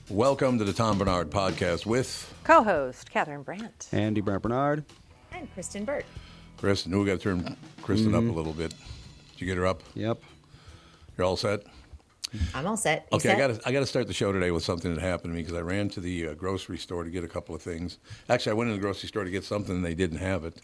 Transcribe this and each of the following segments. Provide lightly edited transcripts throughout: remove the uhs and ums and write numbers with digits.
Welcome to the Tom Bernard Podcast with co-host Catherine Brandt. Andy Brandt Bernard. And Kristen Burt. Kristen. We got to turn Kristen up a little bit. Did you get her up? Yep. You're all set? I'm all set. You Okay, set? I got to start the show today with something that happened to me because I ran to the grocery store to get a couple of things. Actually, I went in the grocery store to get something and they didn't have it.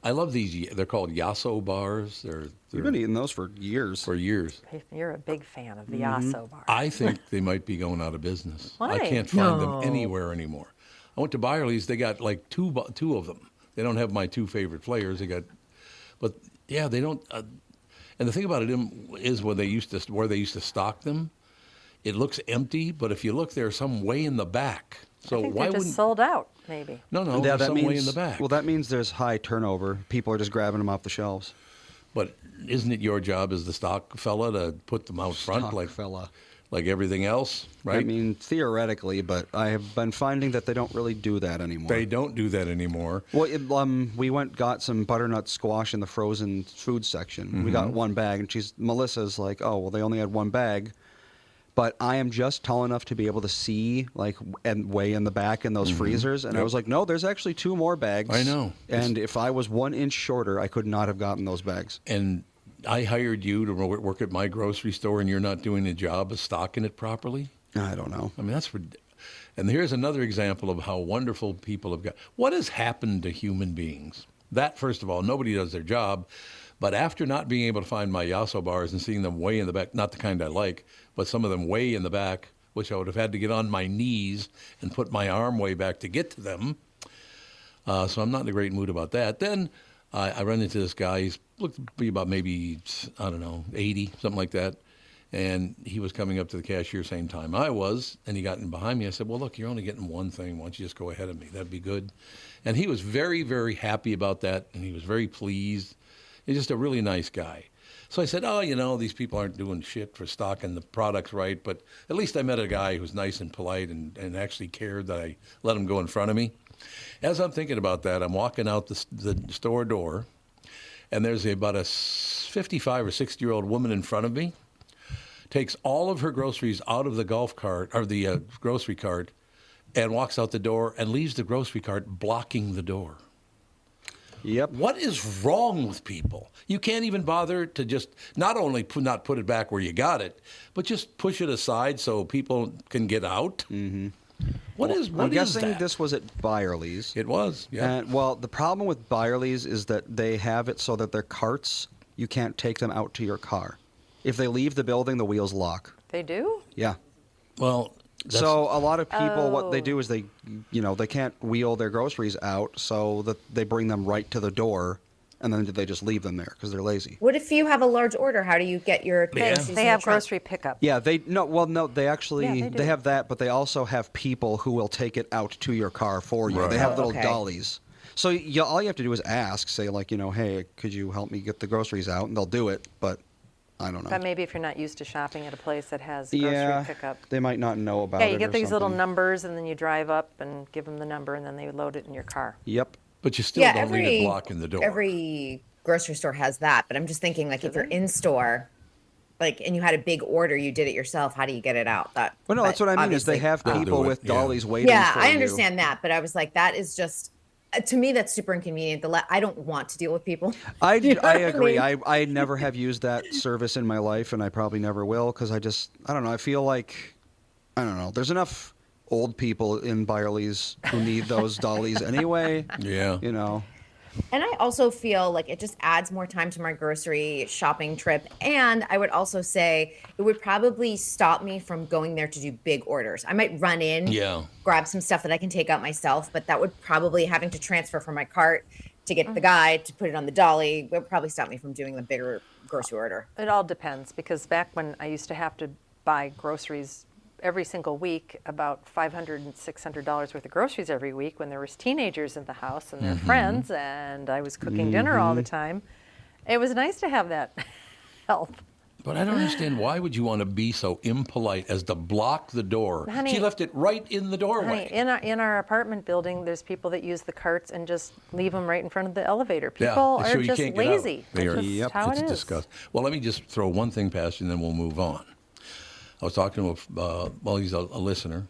I love these. They're called Yasso bars. They're You've been eating those for years. for years. You're a big fan of the Yasso bar. I think they might be going out of business. Why? I can't find them No. anywhere anymore. I went to Byerly's. They got like two of them. They don't have my two favorite flavors. But yeah, they don't. And the thing about it is where they used to stock them, it looks empty. But if you look, there's some way in the back. So I think why they're wouldn't? just sold out, maybe. No, Yeah, there's that some means, way in the back. Well, that means there's high turnover. People are just grabbing them off the shelves. But isn't it your job as the stock fella to put them out front Stock like fella. like everything else, right? I mean, theoretically, but I have been finding that they don't really do that anymore. They don't do that anymore. Well, we got some butternut squash in the frozen food section. We got one bag, and Melissa's like, oh, well, they only had one bag. But I am just tall enough to be able to see, and way in the back in those freezers. And I Yep. was like, no, there's actually two more bags. I know. And if I was 1 inch shorter, I could not have gotten those bags. And I hired you to work at my grocery store, and you're not doing the job of stocking it properly? I don't know. I mean, and here's another example of how wonderful people have got. What has happened to human beings? That, first of all, nobody does their job. But after not being able to find my Yasso bars and seeing them way in the back, not the kind I like, but some of them way in the back, which I would have had to get on my knees and put my arm way back to get to them. So I'm not in a great mood about that. Then I run into this guy. He's looked to be about maybe, 80, something like that. And he was coming up to the cashier same time I was, and he got in behind me. I said, well, look, you're only getting one thing. Why don't you just go ahead of me? That'd be good. And he was very, very happy about that, and he was very pleased. He's just a really nice guy. So I said, these people aren't doing shit for stocking the products right, but at least I met a guy who's nice and polite and actually cared that I let him go in front of me. As I'm thinking about that, I'm walking out the store door, and there's about a 55 or 60-year-old woman in front of me, takes all of her groceries out of the golf cart, or the grocery cart, and walks out the door and leaves the grocery cart blocking the door. Yep. What is wrong with people? You can't even bother to just not only not put it back where you got it, but just push it aside so people can get out. Mm-hmm. What is I'm guessing that? this was at Byerly's. It was, yeah. And, well, the problem with Byerly's is that they have it so that their carts, you can't take them out to your car. If they leave the building, the wheels lock. They do? Yeah. Well, So a lot of people, what they Oh. do is they can't wheel their groceries out, so that they bring them right to the door, and then they just leave them there because they're lazy. What if you have a large order? How do you get your things? using They the have trunk? grocery pickup. Yeah, they actually Yeah, they do. have that, but they also have people who will take it out to your car for you. Right. They have Oh, little okay. dollies. So all you have to do is ask, say hey, could you help me get the groceries out? And they'll do it, but I don't know. But maybe if you're not used to shopping at a place that has grocery Yeah, pickup. they might not know about Yeah, it you get or these little something. numbers, and then you drive up and give them the number, and then they load it in your car. Yep. but you still don't need it blocking the door. Every grocery store has that, but I'm just thinking, if you're in store, and you had a big order, you did it yourself. How do you get it out? Well, no, that's what I mean. Is they have They'll people do it, with yeah. dollies waiting Yeah, for I you. understand that, but I was like, that is just to me that's super inconvenient. I don't want to deal with people. I You know I what agree. mean? I never have used that service in my life, and I probably never will because I don't know. I feel like, I don't know. There's enough old people in Byerly's who need those dollies anyway. Yeah. And I also feel like it just adds more time to my grocery shopping trip. And I would also say it would probably stop me from going there to do big orders. I might run in, grab some stuff that I can take out myself, but that would probably having to transfer from my cart to get the guy to put it on the dolly would probably stop me from doing the bigger grocery order. It all depends, because back when I used to have to buy groceries every single week, about $500 and $600 worth of groceries every week, when there was teenagers in the house and their friends, and I was cooking dinner all the time. It was nice to have that help. But I don't understand, why would you want to be so impolite as to block the door? Honey, she left it right in the doorway. Honey, in our apartment building, there's people that use the carts and just leave them right in front of the elevator. People so are you just can't get out. lazy. They are, That's just how it's it is. disgusting. Well, let me just throw one thing past you, and then we'll move on. I was talking to he's a listener,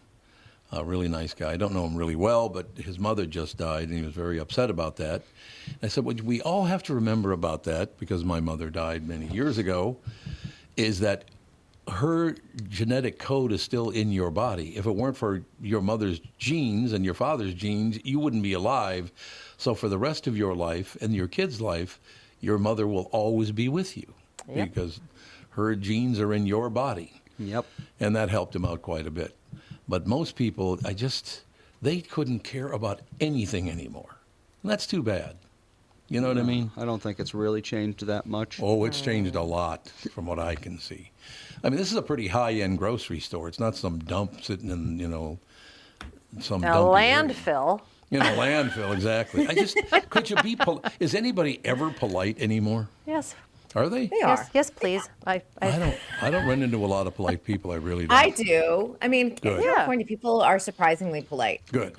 A really nice guy. I don't know him really well, but his mother just died, and he was very upset about that. And I said, what we all have to remember about that, because my mother died many years ago, is that her genetic code is still in your body. If it weren't for your mother's genes and your father's genes, you wouldn't be alive. So for the rest of your life and your kid's life, your mother will always be with you Yep. because her genes are in your body. Yep. And that helped him out quite a bit. But most people, they couldn't care about anything anymore. And that's too bad. You know what I mean? I don't think it's really changed that much. Oh, it's changed a lot from what I can see. I mean, this is a pretty high-end grocery store. It's not some dump sitting in, some A dumpy area. landfill. Landfill, exactly. Could you be is anybody ever polite anymore? Yes. Are they? They Yes. are. Yes, please. I don't run into a lot of polite people. I really don't. I do. I mean, in Good. California, people are surprisingly polite. Good.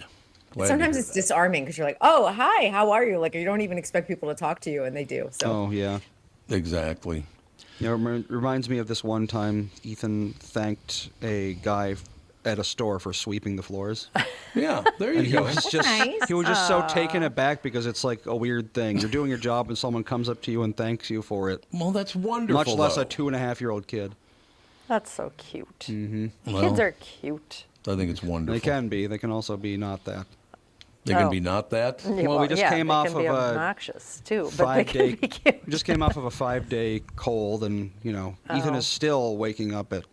Glad to Sometimes hear it's that. disarming because you're like, oh, hi, how are you? Like, you don't even expect people to talk to you, and they do. So, Oh, yeah. Exactly. You know, it reminds me of this one time Ethan thanked a guy at a store for sweeping the floors. Yeah, there you And he go. was just Nice. he was just so taken aback because it's like a weird thing. You're doing your job and someone comes up to you and thanks you for it. Well, that's wonderful. Much less though. a 2.5-year-old kid. That's so cute. Mm-hmm. Well, Kids are cute. I think it's wonderful. They can be. They can also be not that. They can Oh. be not that. Yeah, Well, we just came they off can be of a obnoxious too, but they can 5-day. be cute. We just came off of a 5-day cold, and Ethan Oh. is still waking up at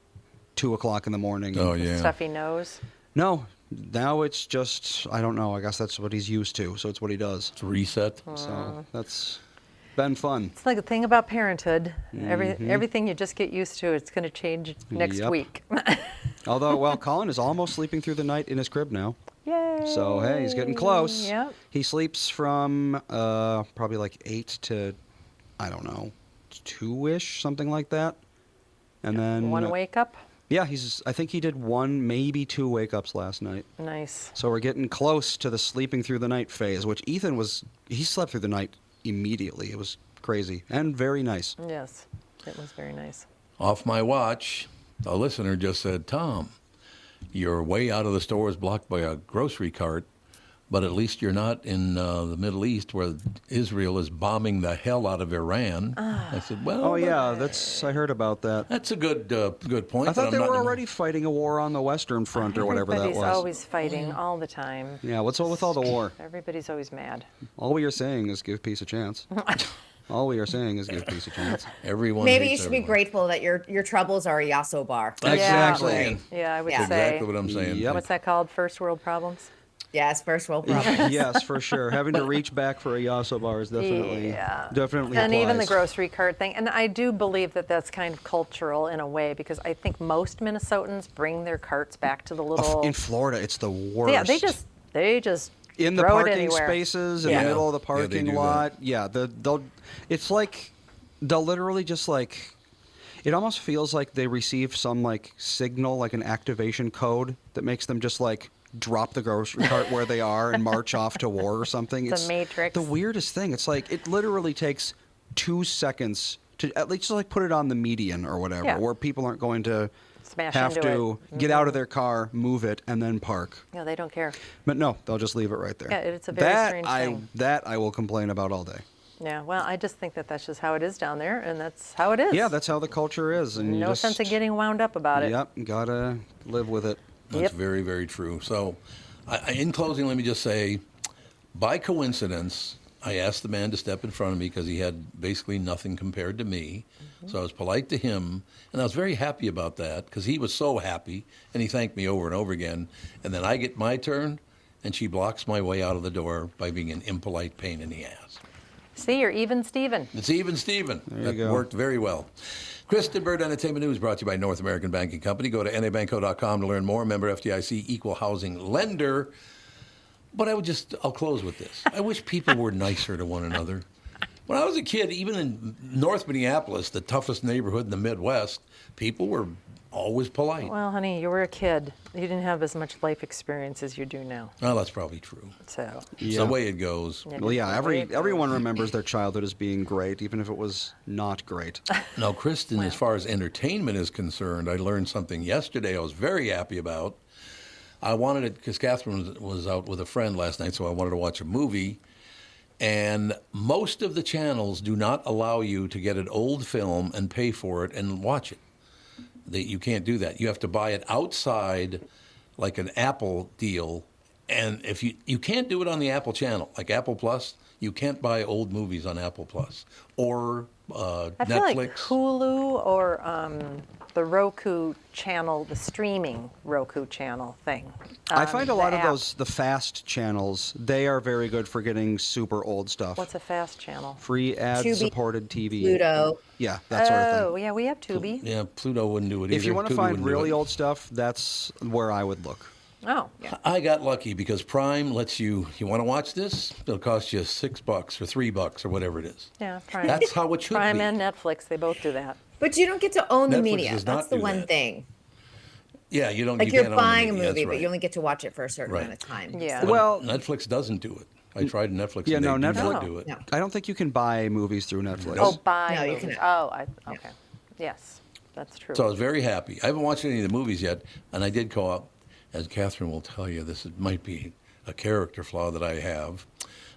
2 o'clock in the morning. Oh yeah. Stuffy nose. No, now it's just I don't know. I guess that's what he's used to, so it's what he does. It's reset. So that's been fun. It's like the thing about parenthood. Everything you just get used to, it's going to change next Yep. week. Although, well, Colin is almost sleeping through the night in his crib now. Yay! So hey, he's getting close. Yep. He sleeps from probably like 8 to I don't know 2-ish, something like that. And then One wake up. Yeah, I think he did 1, maybe 2 wake ups last night. Nice. So we're getting close to the sleeping through the night phase, which Ethan he slept through the night immediately. It was crazy and very nice. Yes, it was very nice. Off my watch, a listener just said, Tom, your way out of the store is blocked by a grocery cart, but at least you're not in the Middle East where Israel is bombing the hell out of Iran. I said, well, Oh yeah, I heard about that. that's a good point. I thought but they I'm were not- already fighting a war on the Western Front or whatever that Everybody's was. always fighting all the time. Yeah, what's up with all the war? Everybody's always mad. All we are saying is give peace a chance. All we are saying is give peace a chance. Everyone maybe you hates should be everyone. grateful that your troubles are a Yasso bar. Exactly. Yeah, I would Yeah. say. Exactly what I'm saying. Yep. What's that called? First world problems? Yes, first world problem. Yes, for sure. Having to reach back for a Yasso bar is definitely Yeah. definitely And even the applies. grocery cart thing. And I do believe that that's kind of cultural in a way because I think most Minnesotans bring their carts back to the little. In Florida, it's the worst. Yeah, they just in the throw it parking anywhere. spaces in Yeah. the middle of the Yeah, they parking do that. lot. Yeah, it's like they'll literally just like it almost feels like they receive some like signal, like an activation code that makes them just like drop the grocery cart where they are and march off to war or something. It's a Matrix. The weirdest thing. It's like it literally takes 2 seconds to at least like put it on the median or whatever, Yeah. where people aren't going to Smash have into to get out of their car, move it, and then park. Yeah, they don't care. But no, they'll just leave it right there. Yeah, it's a very strange thing. That I will complain about all day. Yeah, well, I just think that that's just how it is down there, and that's how it is. Yeah, that's how the culture is, and you no just, sense of getting wound up about it. Yep, gotta live with it. That's Yep. very, very true. So, in closing, let me just say, by coincidence, I asked the man to step in front of me because he had basically nothing compared to me. So I was polite to him, and I was very happy about that because he was so happy, and he thanked me over and over again. And then I get my turn, and she blocks my way out of the door by being an impolite pain in the ass. See, you're even, Steven. It's even Steven. you That go. worked very well. Kristen Bird Entertainment News brought to you by North American Banking Company. Go to nabanco.com to learn more. Member FDIC, equal housing lender. But I'll close with this. I wish people were nicer to one another. When I was a kid, even in North Minneapolis, the toughest neighborhood in the Midwest, people were always polite. Well, honey, you were a kid. You didn't have as much life experience as you do now. Well, that's probably true. So, It's the way it goes. Yeah. Well, yeah, The way it goes. everyone remembers their childhood as being great, even if it was not great. Now, Kristen, as far as entertainment is concerned, I learned something yesterday I was very happy about. I wanted it because Catherine was out with a friend last night, so I wanted to watch a movie. And most of the channels do not allow you to get an old film and pay for it and watch it. You can't do that. You have to buy it outside, like an Apple deal. And if you can't do it on the Apple channel, like Apple Plus, you can't buy old movies on Apple Plus or I Netflix. feel like Hulu or the Roku channel, the streaming Roku channel thing. I find a the lot of app. those, the fast channels, they are very good for getting super old stuff. What's a fast channel? Free ad-supported TV. Pluto. Yeah, that sort of Oh, thing. yeah, we have Tubi. Yeah, Pluto wouldn't do it either. If you want to Tubi find wouldn't do really it. old stuff, that's where I would look. Oh, yeah. I got lucky because Prime lets you want to watch this? It'll cost you $6 or $3 or whatever it is. Yeah, Prime. That's how it should Prime be. and Netflix, they both do that. But you don't get to own the Netflix media. does not That's the do one that. thing. Yeah, you don't. Like you you're can't own the buying a media, movie, that's but right. you only get to watch it for a certain Right. amount of time. Yeah. So- Well, Netflix doesn't do it. I tried Netflix. Yeah, and no, they do Netflix- not do it. No. I don't think you can buy movies through Netflix. Oh, buy No, you movies. cannot. Oh, okay. Yes, that's true. So I was very happy. I haven't watched any of the movies yet, and I did go up. As Catherine will tell you, this might be a character flaw that I have.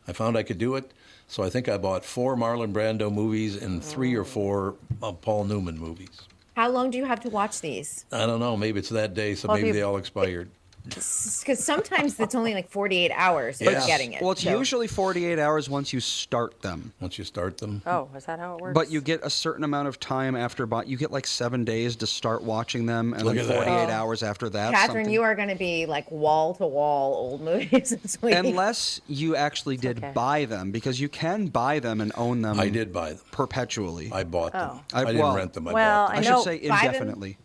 I found I could do it, so I think I bought 4 Marlon Brando movies and 3 or 4 Paul Newman movies. How long do you have to watch these? I don't know. Maybe it's that day, so Well, if maybe you- they all expired. Because sometimes it's only like 48 hours of Yes. getting it. Well, it's So- usually 48 hours once you start them. Once you start them. Oh, is that how it works? But you get a certain amount of time after, you get like 7 days to start watching them, and Look then at that. 48 Oh. hours after that. Catherine, something. you are going to be like wall to wall old movies this week. Unless you actually did okay. buy them, because you can buy them and own them I did buy them. perpetually. I bought them. Oh. I didn't well- rent them. I well, bought them. I know- should say buy them- indefinitely.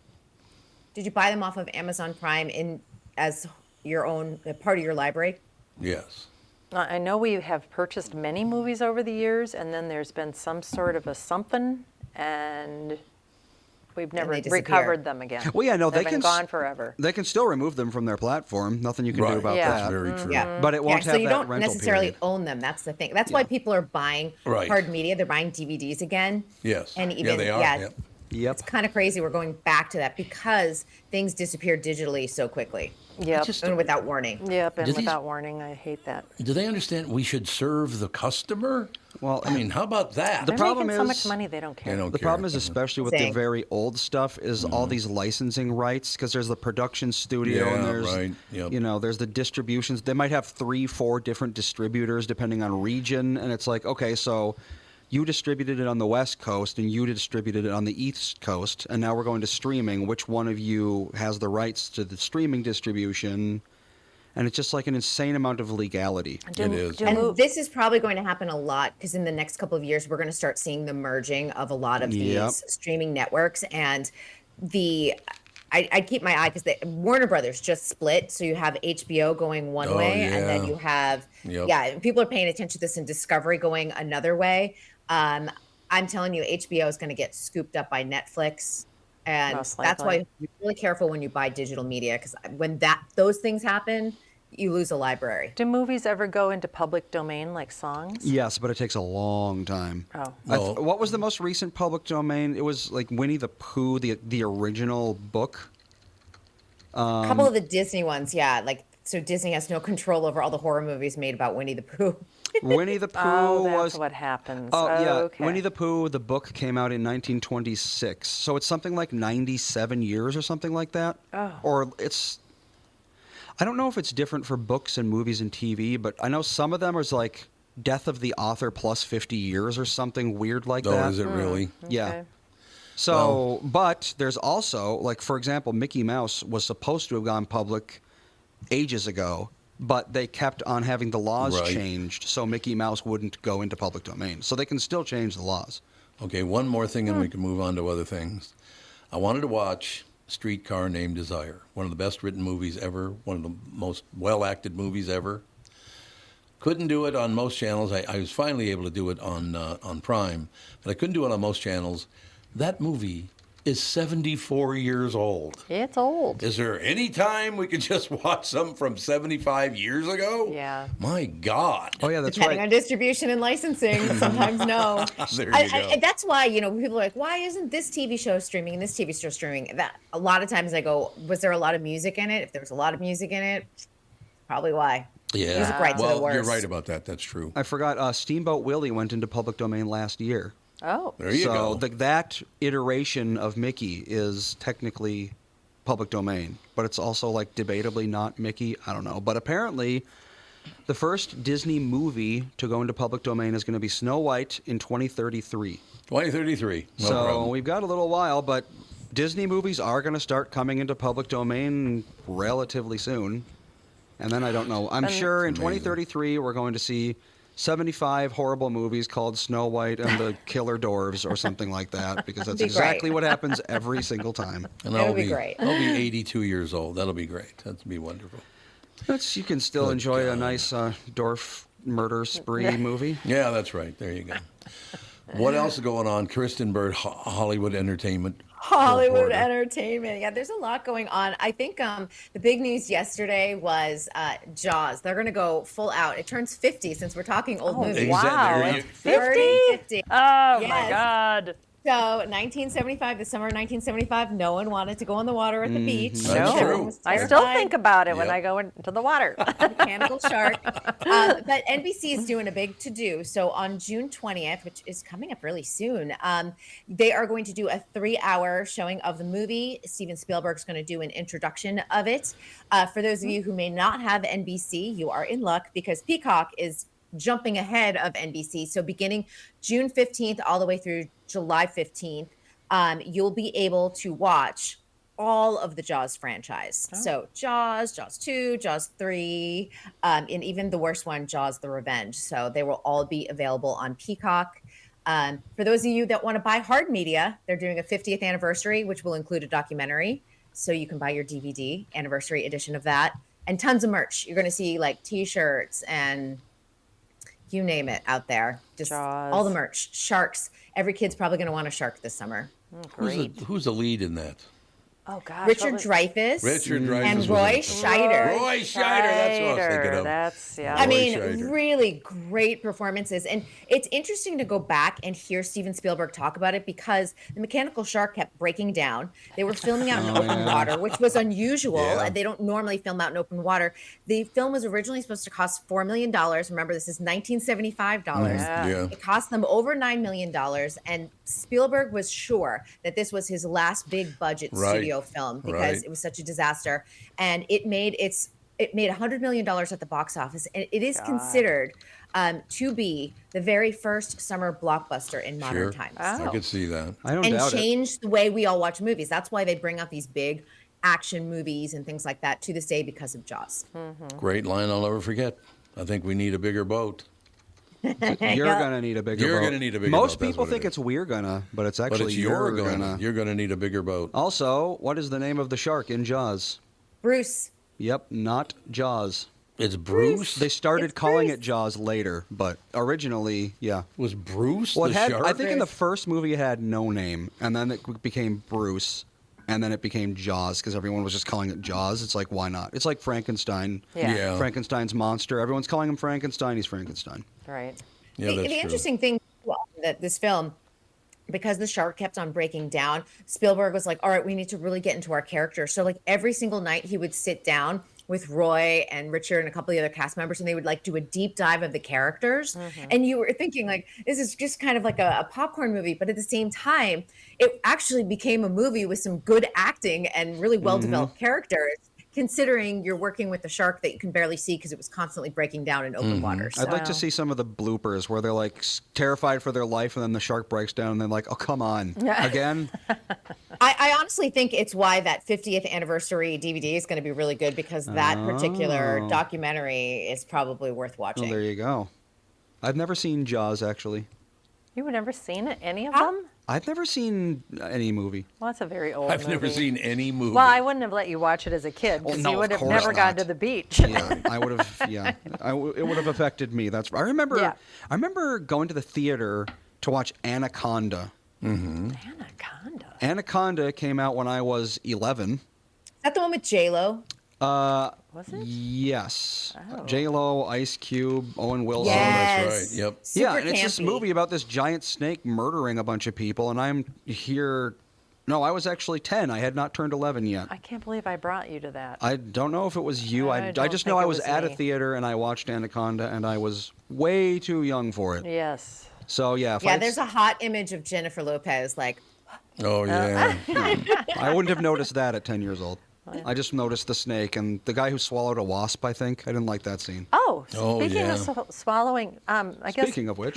Did you buy them off of Amazon Prime as your own part of your library? Yes. I know we have purchased many movies over the years, and then there's been some sort of a something, and we've never they disappear. recovered them again. Well, yeah, no, They've they been can gone forever. They can still remove them from their platform. Nothing you can Right. do about Yeah. that. That's very true. Yeah. But it won't so have you that don't rental necessarily period. own them. That's the thing. That's why people are buying Right. hard media. They're buying DVDs again. Yes. And Yeah, even they are. yeah, Yep. Yep. it's kind of crazy. We're going back to that because things disappear digitally so quickly Yep. just- and without warning. Yep, and Do these- without warning, I hate that. Do they understand we should serve the customer? Well, I mean, how about that? The They're problem making so is- much money they don't care. They don't The care. problem is, especially with the Same. very old stuff, is all these licensing rights, because there's the production studio and Yeah, there's, right. Yep. you know, there's the distributions. They might have 3, 4 different distributors depending on region, and it's like, okay, so you distributed it on the West Coast and you distributed it on the East Coast, and now we're going to streaming. Which one of you has the rights to the streaming distribution? And it's just like an insane amount of legality. It is. And this is probably going to happen a lot because in the next couple of years, we're going to start seeing the merging of a lot of Yep. these streaming networks. And I keep my eye because Warner Brothers just split. So you have HBO going one Oh, way, and then yeah. you have, Yep. yeah, people are paying attention to this and Discovery going another way. I'm telling you, HBO is going to get scooped up by Netflix. And Most that's likely. why be really careful when you buy digital media because when those things happen, you lose a library. Do movies ever go into public domain like songs? Yes, but it takes a long time. Oh. Well- What was the most recent public domain? It was like Winnie the Pooh, the original book. A couple of the Disney ones, yeah. Like, so Disney has no control over all the horror movies made about Winnie the Pooh. Winnie the Pooh Oh, that's was. what happens. Oh, yeah. Okay. Winnie the Pooh, the book came out in 1926. So it's something like 97 years or something like that. Oh. Or it's. I don't know if it's different for books and movies and TV, but I know some of them is like death of the author plus 50 years or something weird like Oh, that. is it really? Yeah. Okay. So, but there's also, like, for example, Mickey Mouse was supposed to have gone public ages ago, but they kept on having the laws Right. changed so Mickey Mouse wouldn't go into public domain. So they can still change the laws. Okay, one more thing and we can move on to other things. I wanted to watch Streetcar Named Desire, one of the best written movies ever, one of the most well-acted movies ever. Couldn't do it on most channels. I was finally able to do it on Prime, but I couldn't do it on most channels. That movie is 74 years old. It's old. Is there any time we could just watch something from 75 years ago? Yeah. My God. Oh yeah, that's Depending right. on distribution and licensing, sometimes no. There you go. That's why, people are like, why isn't this TV show streaming and this TV show streaming? That a lot of times I go, was there a lot of music in it? If there was a lot of music in it, probably why. Yeah. Music rights are the Well, you're worst. right about that. That's true. I forgot. Steamboat Willie went into public domain last year. Oh. There you so go. that iteration of Mickey is technically public domain, but it's also like debatably not Mickey. I don't know. But apparently, the first Disney movie to go into public domain is going to be Snow White in 2033. 2033. No so problem. we've got a little while, but Disney movies are going to start coming into public domain relatively soon. And then I don't know. I'm sure in 2033 we're going to see 75 horrible movies called Snow White and the Killer Dwarves or something like that, because that's Be exactly great. what happens every single time. And That'll be great. I'll be 82 years old. That'll be great. That'll be wonderful. You can still Good enjoy a God. nice dwarf murder spree movie. Yeah, that's right. There you go. What else is going on? Kristen Bird, Hollywood Entertainment. Hollywood reporter. Entertainment. Yeah, there's a lot going on. I think the big news yesterday was Jaws. They're going to go full out. It turns 50 since we're talking old movies. Exactly. Wow. There you- It's 30, 50. Oh, my Yes. God. So 1975, the summer of 1975, no one wanted to go in the water at the beach. That's No. true. Was I still terrified. think about it when Yep. I go into the water. Mechanical shark. But NBC is doing a big to-do. So on June 20th, which is coming up really soon, they are going to do a 3-hour showing of the movie. Steven Spielberg's going to do an introduction of it. For those of you who may not have NBC, you are in luck because Peacock is jumping ahead of NBC. So beginning June 15th all the way through July 15th, you'll be able to watch all of the Jaws franchise. So Jaws, Jaws 2, Jaws 3, and even the worst one, Jaws the Revenge. So they will all be available on Peacock. For those of you that want to buy hard media, they're doing a 50th anniversary, which will include a documentary. So you can buy your DVD anniversary edition of that and tons of merch. You're going to see like t-shirts and you name it out there. Just Jaws. all the merch. Sharks. Every kid's probably going to want a shark this summer. Great. Who's the lead in that? Oh, gosh. Richard what was- Dreyfuss. Richard Dreyfuss And was Roy in it. Scheider. Roy Scheider. That's what I was thinking of. That's, yeah. I Roy mean, Scheider. really great performances. And it's interesting to go back and hear Steven Spielberg talk about it because the mechanical shark kept breaking down. They were filming out in open water, which was unusual. Yeah. They don't normally film out in open water. The film was originally supposed to cost $4 million. Remember, this is $1975. Yeah. Yeah. It cost them over $9 million. And Spielberg was sure that this was his last big budget Right. studio film because Right. it was such a disaster. And it made $100 million at the box office. And it is considered to be the very first summer blockbuster in modern times. I could see that. I don't And doubt it. changed the way we all watch movies. That's why they bring out these big action movies and things like that to this day because of Jaws. Great line I'll never forget. I think we need a bigger boat. You're gonna need a bigger You're boat. gonna need a bigger Most boat, that's people what it think is. it's we're gonna, but it's But actually it's you're gonna. gonna. You're gonna need a bigger boat. Also, what is the name of the shark in Jaws? Bruce. Yep, not Jaws. It's Bruce. They started It's calling Bruce. it Jaws later, but originally, yeah. Was Bruce Well, the it had, shark? I think in the Bruce. first movie it had no name, and then it became Bruce, and then it became Jaws because everyone was just calling it Jaws. It's like, why not? It's like Frankenstein. Yeah. Yeah. Frankenstein's monster. Everyone's calling him Frankenstein. He's Frankenstein. Right. Yeah, the that's the true. interesting thing that this film, because the shark kept on breaking down, Spielberg was like, all right, we need to really get into our character. So like every single night he would sit down with Roy and Richard and a couple of the other cast members, and they would like do a deep dive of the characters. And you were thinking like, this is just kind of like a popcorn movie, but at the same time, it actually became a movie with some good acting and really well-developed characters, considering you're working with a shark that you can barely see because it was constantly breaking down in open water. So. I'd like to Wow. see some of the bloopers where they're like terrified for their life, and then the shark breaks down, and they're like, "Oh, come on, again." I honestly think it's why that 50th anniversary DVD is going to be really good because that particular Oh. documentary is probably worth Well, watching. there you go. I've never seen Jaws actually. You've never seen it, any of Huh? them? I've never seen any movie. Well, that's a very old I've never movie. seen any movie. Well, I wouldn't have let you watch it as a kid because no, you of would have course never gone not. to the beach. Yeah, I would have. Yeah, it would have affected me. That's. I remember. Yeah. I remember going to the theater to watch Anaconda. Anaconda. Anaconda came out when I was 11. Is that the one with J-Lo? Was it? Yes. Oh. J-Lo, Ice Cube, Owen Wilson. Oh, Yes. that's right. Yep. Super Yeah, and it's this campy. movie about this giant snake murdering a bunch of people, and I'm here. No, I was actually 10. I had not turned 11 yet. I can't believe I brought you to that. I don't know if it was you. I don't just think know I it was was at a me. theater and I watched Anaconda, and I was way too young for it. Yes. So yeah, if Yeah, I'd- there's a hot image of Jennifer Lopez, like, Oh, yeah. I wouldn't have noticed that at 10 years old. I just noticed the snake and the guy who swallowed a wasp. I think I didn't like that scene. Oh, Oh, speaking yeah. of swallowing, I guess Speaking of which.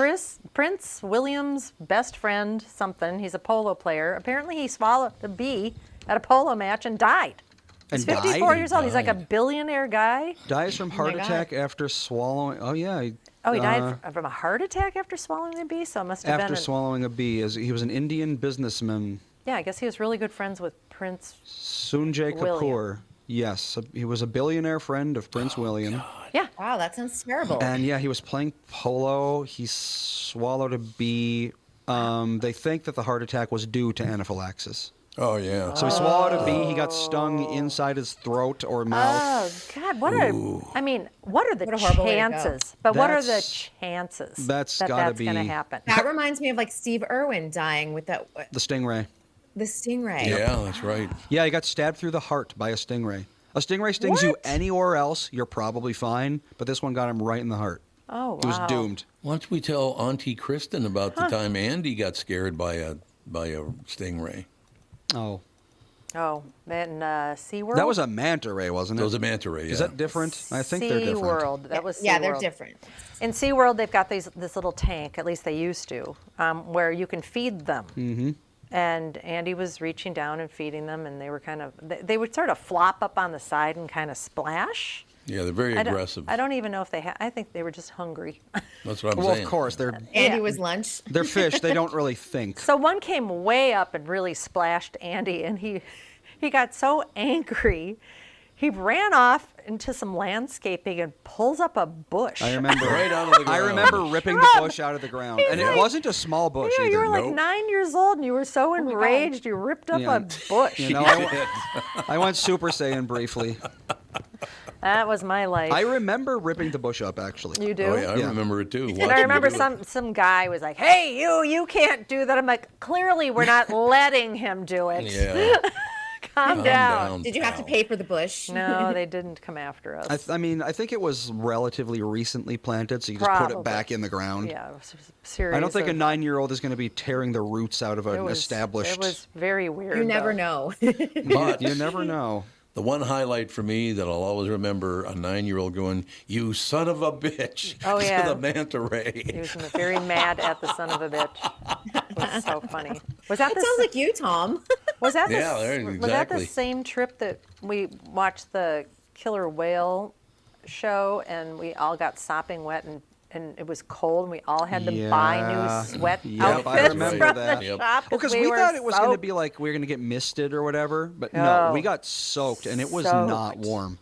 Prince William's best friend, something, he's a polo player. Apparently he swallowed a bee at a polo match and died. He's And 54 died? years old. He's like a Died. billionaire guy. Dies from heart God. attack after swallowing. Oh yeah. He died from a heart attack after swallowing a bee, so it must have after been. swallowing a bee. He was an Indian businessman, Yeah, I guess he was really good friends with Prince. Sunjay William. Kapoor. Yes, he was a billionaire friend of Prince William. Yeah. wow, that sounds terrible. And yeah, he was playing polo. He swallowed a bee. They think that the heart attack was due to anaphylaxis. Oh, yeah. So he swallowed a bee. He got stung inside his throat or mouth. Oh God, what are what are the What a horrible way to go. chances? But what are the That's- chances that's that gotta that's going to be- happen? That reminds me of like Steve Irwin dying with that The stingray. the stingray. Yeah, that's right. Yeah, he got stabbed through the heart by a stingray. A stingray stings you What? anywhere else, you're probably fine. But this one got him right in the heart. Oh wow. He was doomed. Why don't we tell Auntie Kristen about the time Andy got scared by a stingray? Oh, Oh, then SeaWorld? that was a manta ray, wasn't it? It was a manta ray. Is yeah. that different? I think they're different. SeaWorld. That was Yeah, they're SeaWorld. different. In SeaWorld, they've got this little tank, at least they used to, where you can feed them. Mm-hmm. And Andy was reaching down and feeding them, and they were they would sort of flop up on the side and kind of splash. Yeah, they're very aggressive. I don't even know if I think they were just hungry. That's what I'm Well, saying. of course, they're Andy Yeah. was lunch. fish. They don't really think. So one came way up and really splashed Andy, and he got so angry, he ran off into some landscaping and pulls up a bush. I remember. Right out of the ground. I remember ripping the bush out of the ground, and it wasn't a small bush Yeah, either. you were like Nope. 9 years old, and you were so enraged, you ripped up Yeah. a bush. You know, I went Super Saiyan briefly. That was my life. I remember ripping the bush up, actually. You do? Oh, yeah, I Yeah. remember it too. And watching I you remember do it. some guy was like, "Hey, you can't do that." I'm like, "Clearly, we're not letting him do it. Yeah. Calm down." Did you have to pal. pay for the bush? No, they didn't come after us. I mean, I think it was relatively recently planted, so you just put Probably. it back in the ground. Yeah, it was a series I don't think a of- 9-year-old is going to be tearing the roots out of it an was, established. It was very weird. You never though. know. But You never know. the one highlight for me that I'll always remember: a 9-year-old going, "You son of a bitch!" Oh, yeah. to the manta ray. He was very mad at the son of a bitch. It was so funny. Was that That the sounds like you, Tom. Was that the, Yeah, there- was that the exactly. same trip that we watched the killer whale show and we all got sopping wet and it was cold and we all had to buy Yeah. new sweat Yep, outfits I remember from that. the Yep. shop Because we we were thought it was going to soaked. be like we were going to get misted or whatever, but no, No. we got soaked and it was not Soaked. warm.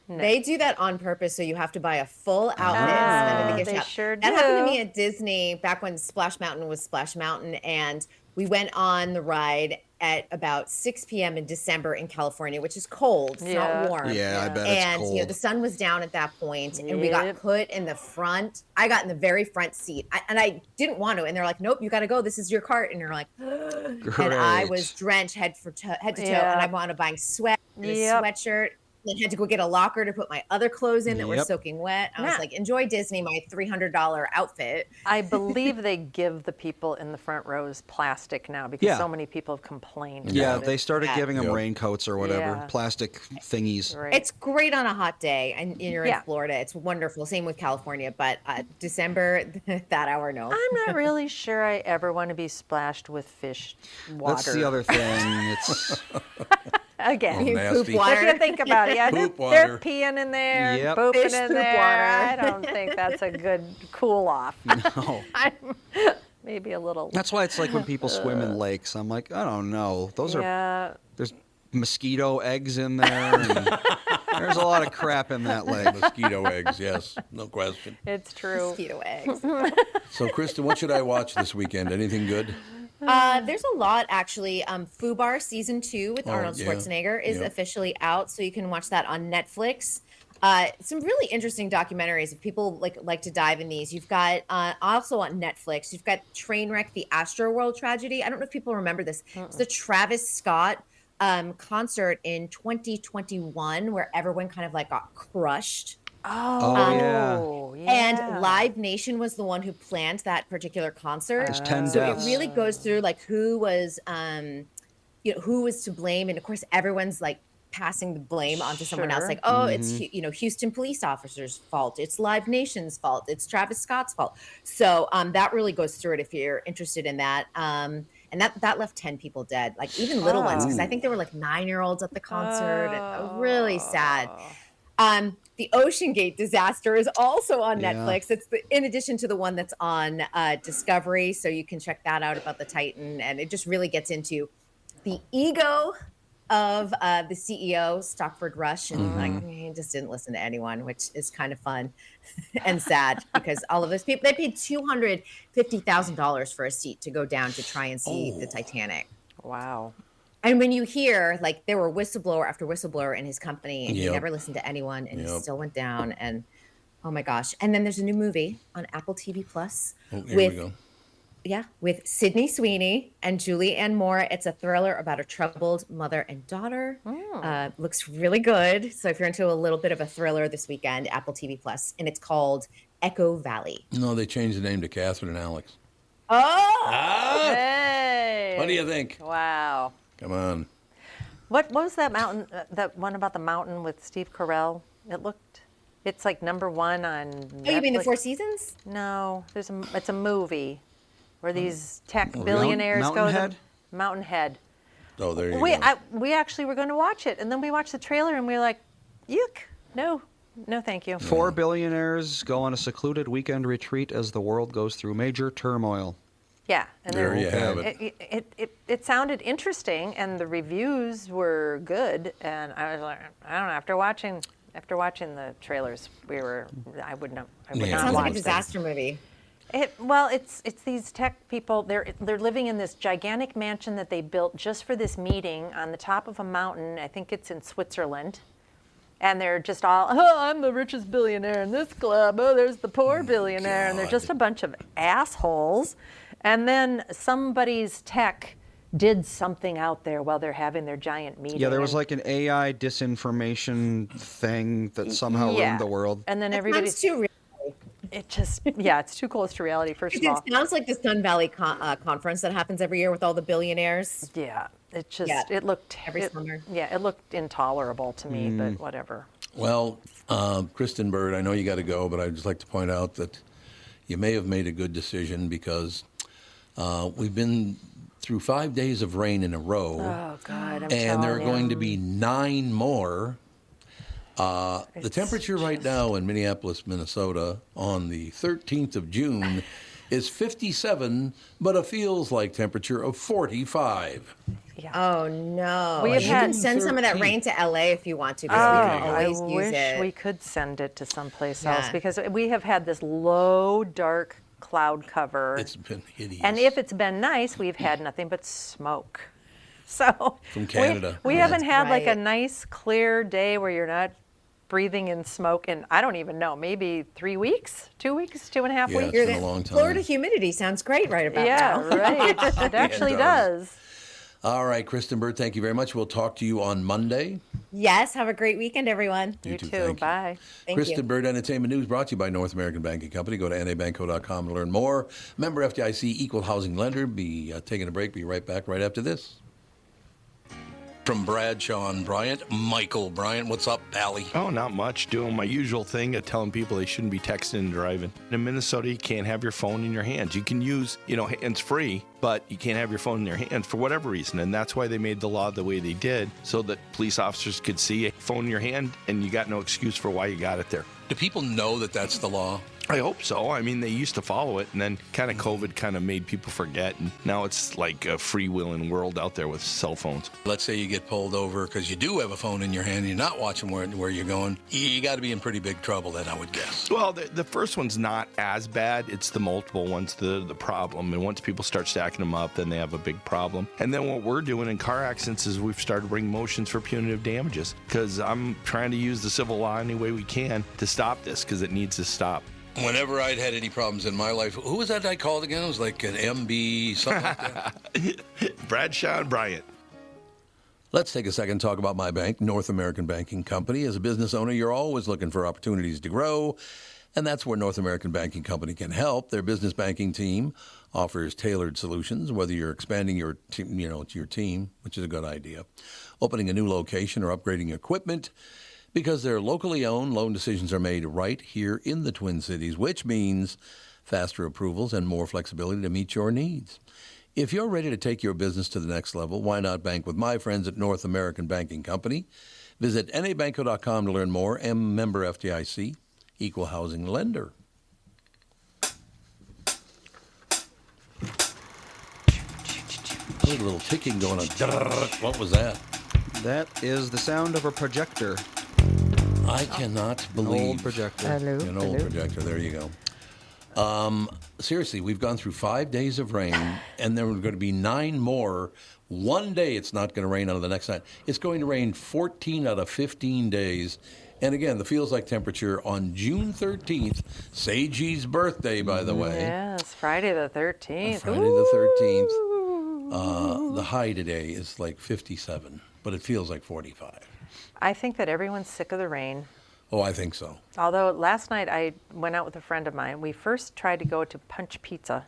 They do that on purpose, so you have to buy a full outfit and spend in the gift they shop. sure That happened to do. me at Disney back when Splash Mountain was Splash Mountain, and we went on the ride at about 6 p.m. in December in California, which is cold. It's Yeah. not warm. Yeah, I bet And it's you know cold. the sun was down at that point, and we got Yep. put in the front. I got in the very front seat, and I didn't want to. And they're like, "Nope, you got to go. This is your cart." And you're like, and I was drenched head to toe, Yeah. and I wound up buying sweat, and a Yep. sweatshirt. Then had to go get a locker to put my other clothes in that were Yep. soaking wet. I was Nah. like, "Enjoy Disney, my $300 outfit." I believe they give the people in the front rows plastic now because Yeah. so many people have complained. Yeah, about they it. started Yeah. giving them Yep. raincoats or whatever, Yeah. plastic thingies. Right. It's great on a hot day, and you're Yeah. in Florida. It's wonderful. Same with California, but December, that hour, no. I'm not really sure I ever want to be splashed with fish water. That's the other thing. It's Again. Oh, nasty. Poop water. If you think about it, yeah, Poop they're water. peeing in there, Yep. pooping Fish in poop there. water. I don't think that's a good cool off. no. Maybe a little. That's why it's like when people swim in lakes. I'm like, I don't know. Those are Yeah, there's mosquito eggs in there. And there's a lot of crap in that lake. Mosquito eggs, yes, no question. it's true. Mosquito eggs. So, Kristen, what should I watch this weekend? Anything good? There's a lot actually. Fubar season 2 with Arnold yeah. Schwarzenegger is Yep. officially out, so you can watch that on Netflix. Some really interesting documentaries if people like to dive in these. You've got also on Netflix. You've got Trainwreck: The Astroworld Tragedy. I don't know if people remember this. It's the Travis Scott concert in 2021 where everyone kind of like got crushed. Oh, yeah. And Live Nation was the one who planned that particular concert. There's 10 So deaths. it really goes through like who was who was to blame, and of course everyone's like passing the blame onto someone else, Sure. like, oh, it's Houston police officers' fault, it's Live Nation's fault, it's Travis Scott's fault. So that really goes through it if you're interested in that. And that left 10 people dead, like even little ones, because I think there were like 9-year-olds at the concert, and really sad. The Ocean Gate disaster is also on Yeah. Netflix. It's in addition to the one that's on Discovery, so you can check that out about the Titan, and it just really gets into the ego of the CEO, Stockford Rush, and like he just didn't listen to anyone, which is kind of fun and sad because all of those people, they paid $250,000 for a seat to go down to try and see the Titanic. Wow. And when you hear like there were whistleblower after whistleblower in his company, and he Yep. never listened to anyone, and he Yep. still went down. And oh my gosh! And then there's a new movie on Apple TV Plus Oh, here with we go. with Sydney Sweeney and Julie Ann Moore. It's a thriller about a troubled mother and daughter. Looks really good. So if you're into a little bit of a thriller this weekend, Apple TV Plus, and it's called Echo Valley. No, they changed the name to Catherine and Alex. Oh, Hey. What do you think? Wow. Come on. What was that mountain? That one about the mountain with Steve Carell? It's like number 1 on. oh, you mean the Netflix. Four Seasons? No, it's a movie where these tech really? billionaires Mountain go Head? to Mountain Head. Oh, there you We go. we actually were going to watch it, and then we watched the trailer, and we were like, "Yuck, no, thank you." 4 billionaires go on a secluded weekend retreat as the world goes through major turmoil. Yeah, and There then you have it. it sounded interesting, and the reviews were good, and I was like, I don't know. After watching the trailers, I would not Yeah. Sounds like watch a this. disaster movie. It's these tech people. They're living in this gigantic mansion that they built just for this meeting on the top of a mountain. I think it's in Switzerland. And they're just all, oh, I'm the richest billionaire in this club. Oh, there's the poor billionaire. And they're just a bunch of assholes. And then somebody's tech did something out there while they're having their giant meeting. Yeah, there was and- like an AI disinformation thing that somehow ruined the world. And then That everybody's, sounds too real. it's too close to reality, first of all. It sounds like the Sun Valley conference that happens every year with all the billionaires. Yeah, it just, Yeah, it looked, every it- summer. Yeah, it looked intolerable to me, but whatever. Well, Kristen Bird, I know you got to go, but I'd just like to point out that you may have made a good decision because we've been through 5 days of rain in a row, Oh, God, I'm and there are telling going you. to be 9 more. The It's temperature right now in Minneapolis, Minnesota, on the 13th of June is 57, but a feels like temperature of 45. Yeah. Oh no! We have you had- can send some of that 13. rain to LA if you want to. Oh, Because we can I always use wish it. we could send it to someplace else Yeah. because we have had this low, dark cloud cover. It's been hideous. And if it's been nice, we've had nothing but smoke. So From Canada. we Yeah. haven't had like a Right. nice, clear day where you're not breathing in smoke in, I don't even know, maybe 3 weeks, 2 weeks, 2.5 Yeah, weeks. it's You're been a the- long time. Florida humidity sounds great right about Yeah, now. right. It actually It does. does. All right, Kristen Bird, thank you very much. We'll talk to you on Monday. Yes. Have a great weekend, everyone. You too, too. thank you. Bye. Thank Kristen you. Bird Entertainment News brought to you by North American Banking Company. Go to nabanco.com to learn more. Member FDIC, equal housing lender. Be taking a break. Be right back right after this. From Bradshaw and Bryant, Michael Bryant. What's up, Pally? Oh, not much. Doing my usual thing of telling people they shouldn't be texting and driving. In Minnesota, you can't have your phone in your hands. You can use, hands-free, but you can't have your phone in your hands for whatever reason. And that's why they made the law the way they did, so that police officers could see a phone in your hand and you got no excuse for why you got it there. Do people know that that's the law? I hope so. I mean, they used to follow it, and then kind of COVID kind of made people forget, and now it's like a freewheeling world out there with cell phones. Let's say you get pulled over because you do have a phone in your hand and you're not watching where you're going. You got to be in pretty big trouble then, I would guess. Well, the first one's not as bad. It's the multiple ones, the problem. And once people start stacking them up, then they have a big problem. And then what we're doing in car accidents is we've started bringing motions for punitive damages, because I'm trying to use the civil law any way we can to stop this, because it needs to stop. Whenever I'd had any problems in my life, who was that I called again? It was like an MB, something like that. Bradshaw and Bryant. Let's take a second and talk about my bank, North American Banking Company. As a business owner, you're always looking for opportunities to grow, and that's where North American Banking Company can help. Their business banking team offers tailored solutions, whether you're expanding your team, which is a good idea, opening a new location or upgrading equipment. Because they're locally owned, loan decisions are made right here in the Twin Cities, which means faster approvals and more flexibility to meet your needs. If you're ready to take your business to the next level, why not bank with my friends at North American Banking Company? Visit nabanco.com to learn more. Member FDIC, equal housing lender. A little ticking going on. What was that? That is the sound of a projector. I cannot believe. Old projector. An old projector. There you go. Seriously, we've gone through 5 days of rain, and there are going to be 9 more. One day it's not going to rain on the next night. It's going to rain 14 out of 15 days. And again, the feels like temperature on June 13th, Seiji's birthday, by the way. Yes, Friday the 13th. Friday the 13th. The high today is like 57, but it feels like 45. I think that everyone's sick of the rain. Oh, I think so. Although last night I went out with a friend of mine. We first tried to go to Punch Pizza.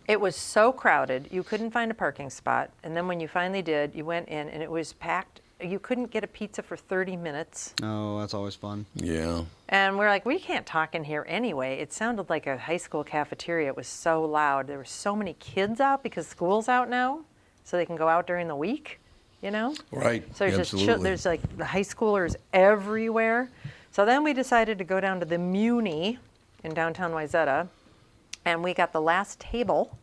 It was so crowded, you couldn't find a parking spot. And then when you finally did, you went in and it was packed. You couldn't get a pizza for 30 minutes. Oh, that's always fun. Yeah. And we're like, we can't talk in here anyway. It sounded like a high school cafeteria. It was so loud. There were so many kids out because school's out now, so they can go out during the week, you know? Right. So there's Absolutely. there's like the high schoolers everywhere. So then we decided to go down to the Muni in downtown Wayzata, and we got the last table.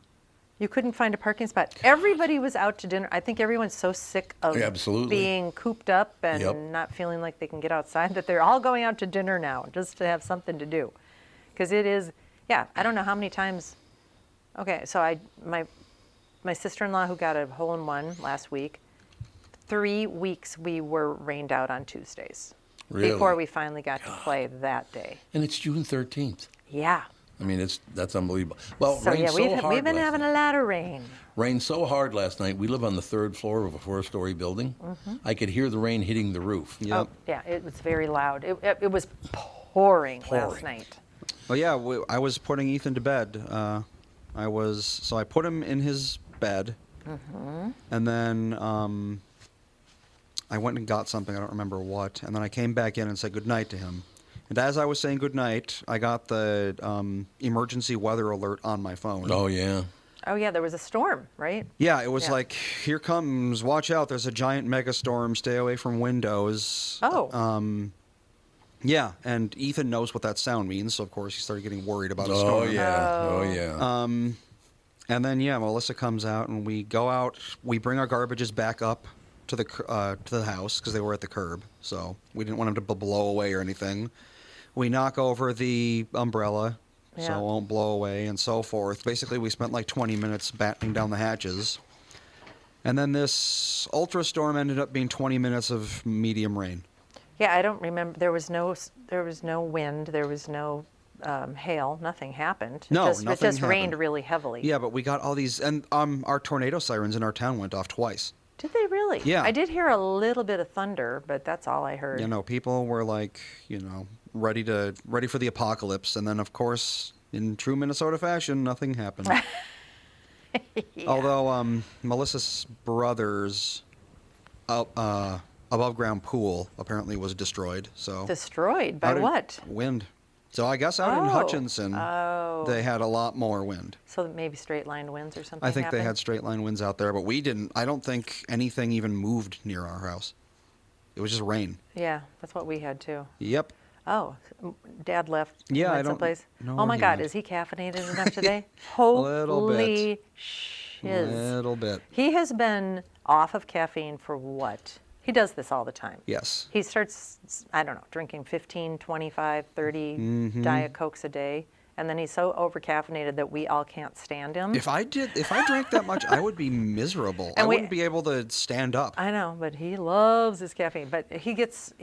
You couldn't find a parking spot. Everybody was out to dinner. I think everyone's so sick of Absolutely. being cooped up and Yep. not feeling like they can get outside that they're all going out to dinner now just to have something to do. Because it is, yeah, I don't know how many times. Okay, so my sister-in-law who got a hole-in-one last week, 3 weeks we were rained out on Tuesdays. Really? Before we finally got to play that day. And it's June 13th. Yeah. I mean, that's unbelievable. Well, So rained yeah, so hard we've been last having night. a lot of rain. Rained so hard last night. We live on the 3rd floor of a 4-story building. Mm-hmm. I could hear the rain hitting the roof. Yep. Oh, yeah, it was very loud. It was pouring last Pouring. night. Well, yeah, I was putting Ethan to bed. I put him in his bed, and then I went and got something. I don't remember what, and then I came back in and said goodnight to him. And as I was saying goodnight, I got the emergency weather alert on my phone. Oh, yeah. Oh yeah, there was a storm, right? Yeah, it was Yeah. like, here comes, watch out, there's a giant megastorm, stay away from windows. Oh. Yeah, and Ethan knows what that sound means, so of course he started getting worried about a Oh, storm. yeah. Oh. Oh, yeah. And then, yeah, Melissa comes out and we go out, we bring our garbages back up to the house because they were at the curb, so we didn't want them to blow away or anything. We knock over the umbrella so Yeah. it won't blow away and so forth. Basically, we spent like 20 minutes battening down the hatches. And then this ultra storm ended up being 20 minutes of medium rain. Yeah, I don't remember. There was no wind. There was no hail. Nothing happened. No, it just, nothing It just rained happened. really heavily. Yeah, but we got all these, and our tornado sirens in our town went off twice. Did they really? Yeah. I did hear a little bit of thunder, but that's all I heard. You know, people were like, ready for the apocalypse, and then of course, in true Minnesota fashion, nothing happened. Yeah. Although Melissa's brother's above ground pool apparently was destroyed. So Destroyed by Out in- what? Wind. So I guess out in Oh. Hutchinson, Oh. they had a lot more wind. So maybe straight line winds or something. I think they happened? had straight line winds out there, but we didn't. I don't think anything even moved near our house. It was just rain. Yeah, that's what we had too. Yep. Oh, Dad left. Yeah, went I don't someplace. know Oh where my he God, went. is he caffeinated enough today? Little bit. Holy shiz. Little bit. He has been off of caffeine for what? He does this all the time. Yes. He starts, I don't know, drinking 15, 25, 30 Mm-hmm. Diet Cokes a day. And then he's so over-caffeinated that we all can't stand him. If I drank that much, I would be miserable. I And we- wouldn't be able to stand up. I know, but he loves his caffeine. But he gets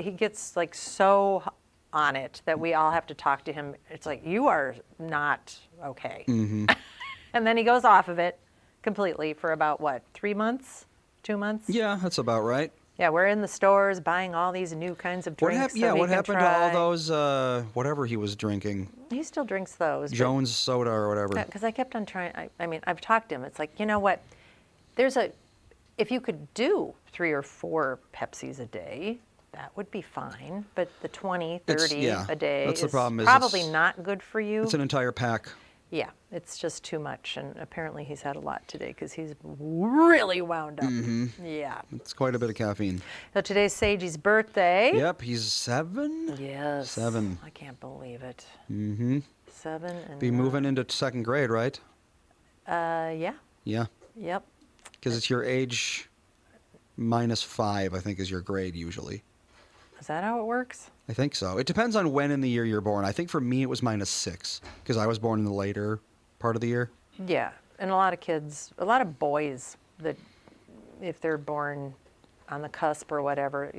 like so on it that we all have to talk to him. It's like, you are not okay. Mm-hmm. And then he goes off of it completely for about what, 3 months, 2 months? Yeah, that's about right. Yeah, we're in the stores buying all these new kinds of drinks. What happened to all those whatever he was drinking? He still drinks those. but- Jones soda or whatever. Because I kept on trying. I mean, I've talked to him. It's like, you know what? If you could do 3 or 4 Pepsis a day, that would be fine. But the 20, 30 yeah, a day that's the is problem, is probably it's- not good for you. It's an entire pack. Yeah, it's just too much. And apparently he's had a lot today because he's really wound up. Mm-hmm. Yeah. It's quite a bit of caffeine. So today's Sagey's birthday. Yep, he's 7. Yes. 7. I can't believe it. Mm-hmm. 7 and Be moving into 2nd grade, right? Yeah. Yeah, Yep. because it's your age minus 5, I think, is your grade usually. Is that how it works? I think so. It depends on when in the year you're born. I think for me it was minus 6 because I was born in the later part of the year. Yeah, and a lot of boys that, if they're born on the cusp or whatever,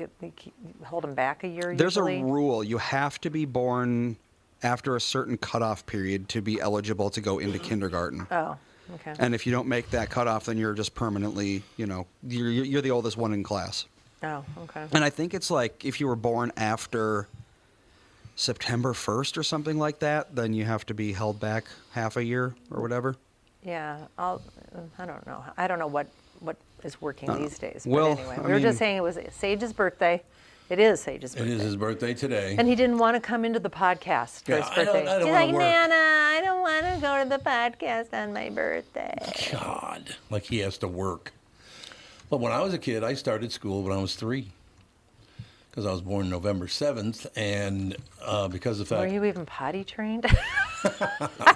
hold them back a year There's usually. a rule. You have to be born after a certain cutoff period to be eligible to go into kindergarten. Oh, okay. And if you don't make that cutoff, then you're just permanently, you're the oldest one in class. Oh, okay. And I think it's like if you were born after September 1st or something like that, then you have to be held back half a year or whatever. Yeah, I don't know. I don't know what is working I don't these days. But Well, anyway, I we were just mean- saying it was Sage's birthday. It is Sage's It birthday. is his birthday today. And he didn't want to come into the podcast for Yeah, his I don't- birthday. I don't He's wanna like, work. Nana, I don't want to go to the podcast on my birthday. God, like he has to work. But when I was a kid, I started school when I was 3. Because I was born November 7th, and because of the Were fact you even potty trained?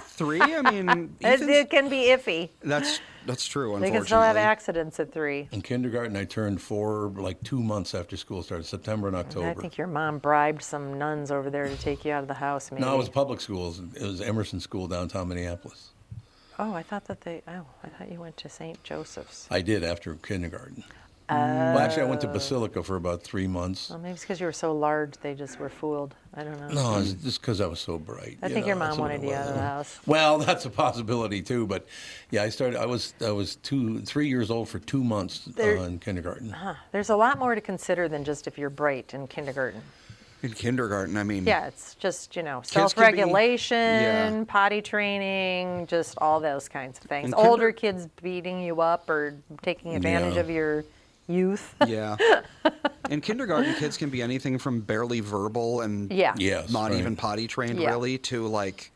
3? I mean, it Ethan's- can be iffy. that's true, They unfortunately. can still have accidents at 3. in kindergarten I turned 4, like 2 months after school started, September and October. I think your mom bribed some nuns over there to take you out of the house, maybe. No, it was public schools. It was Emerson School downtown Minneapolis. Oh, I thought you went to St. Joseph's. I did after kindergarten. Well, actually, I went to Basilica for about 3 months. Well, maybe it's because you were so large, they just were fooled. I don't know. No, it's just because I was so bright. I think your mom wanted you out of the house. Well, that's a possibility too. But yeah, I was 3 years old for 2 months in kindergarten. There's a lot more to consider than just if you're bright in kindergarten. In kindergarten, I mean. Yeah, it's just, can be- self-regulation, yeah. potty training, just all those kinds of things. In Older kids beating you up or taking advantage Yeah. of your youth. Yeah. In kindergarten, kids can be anything from barely verbal and Yeah. Yes, not right. even potty trained, Yeah. really, to like,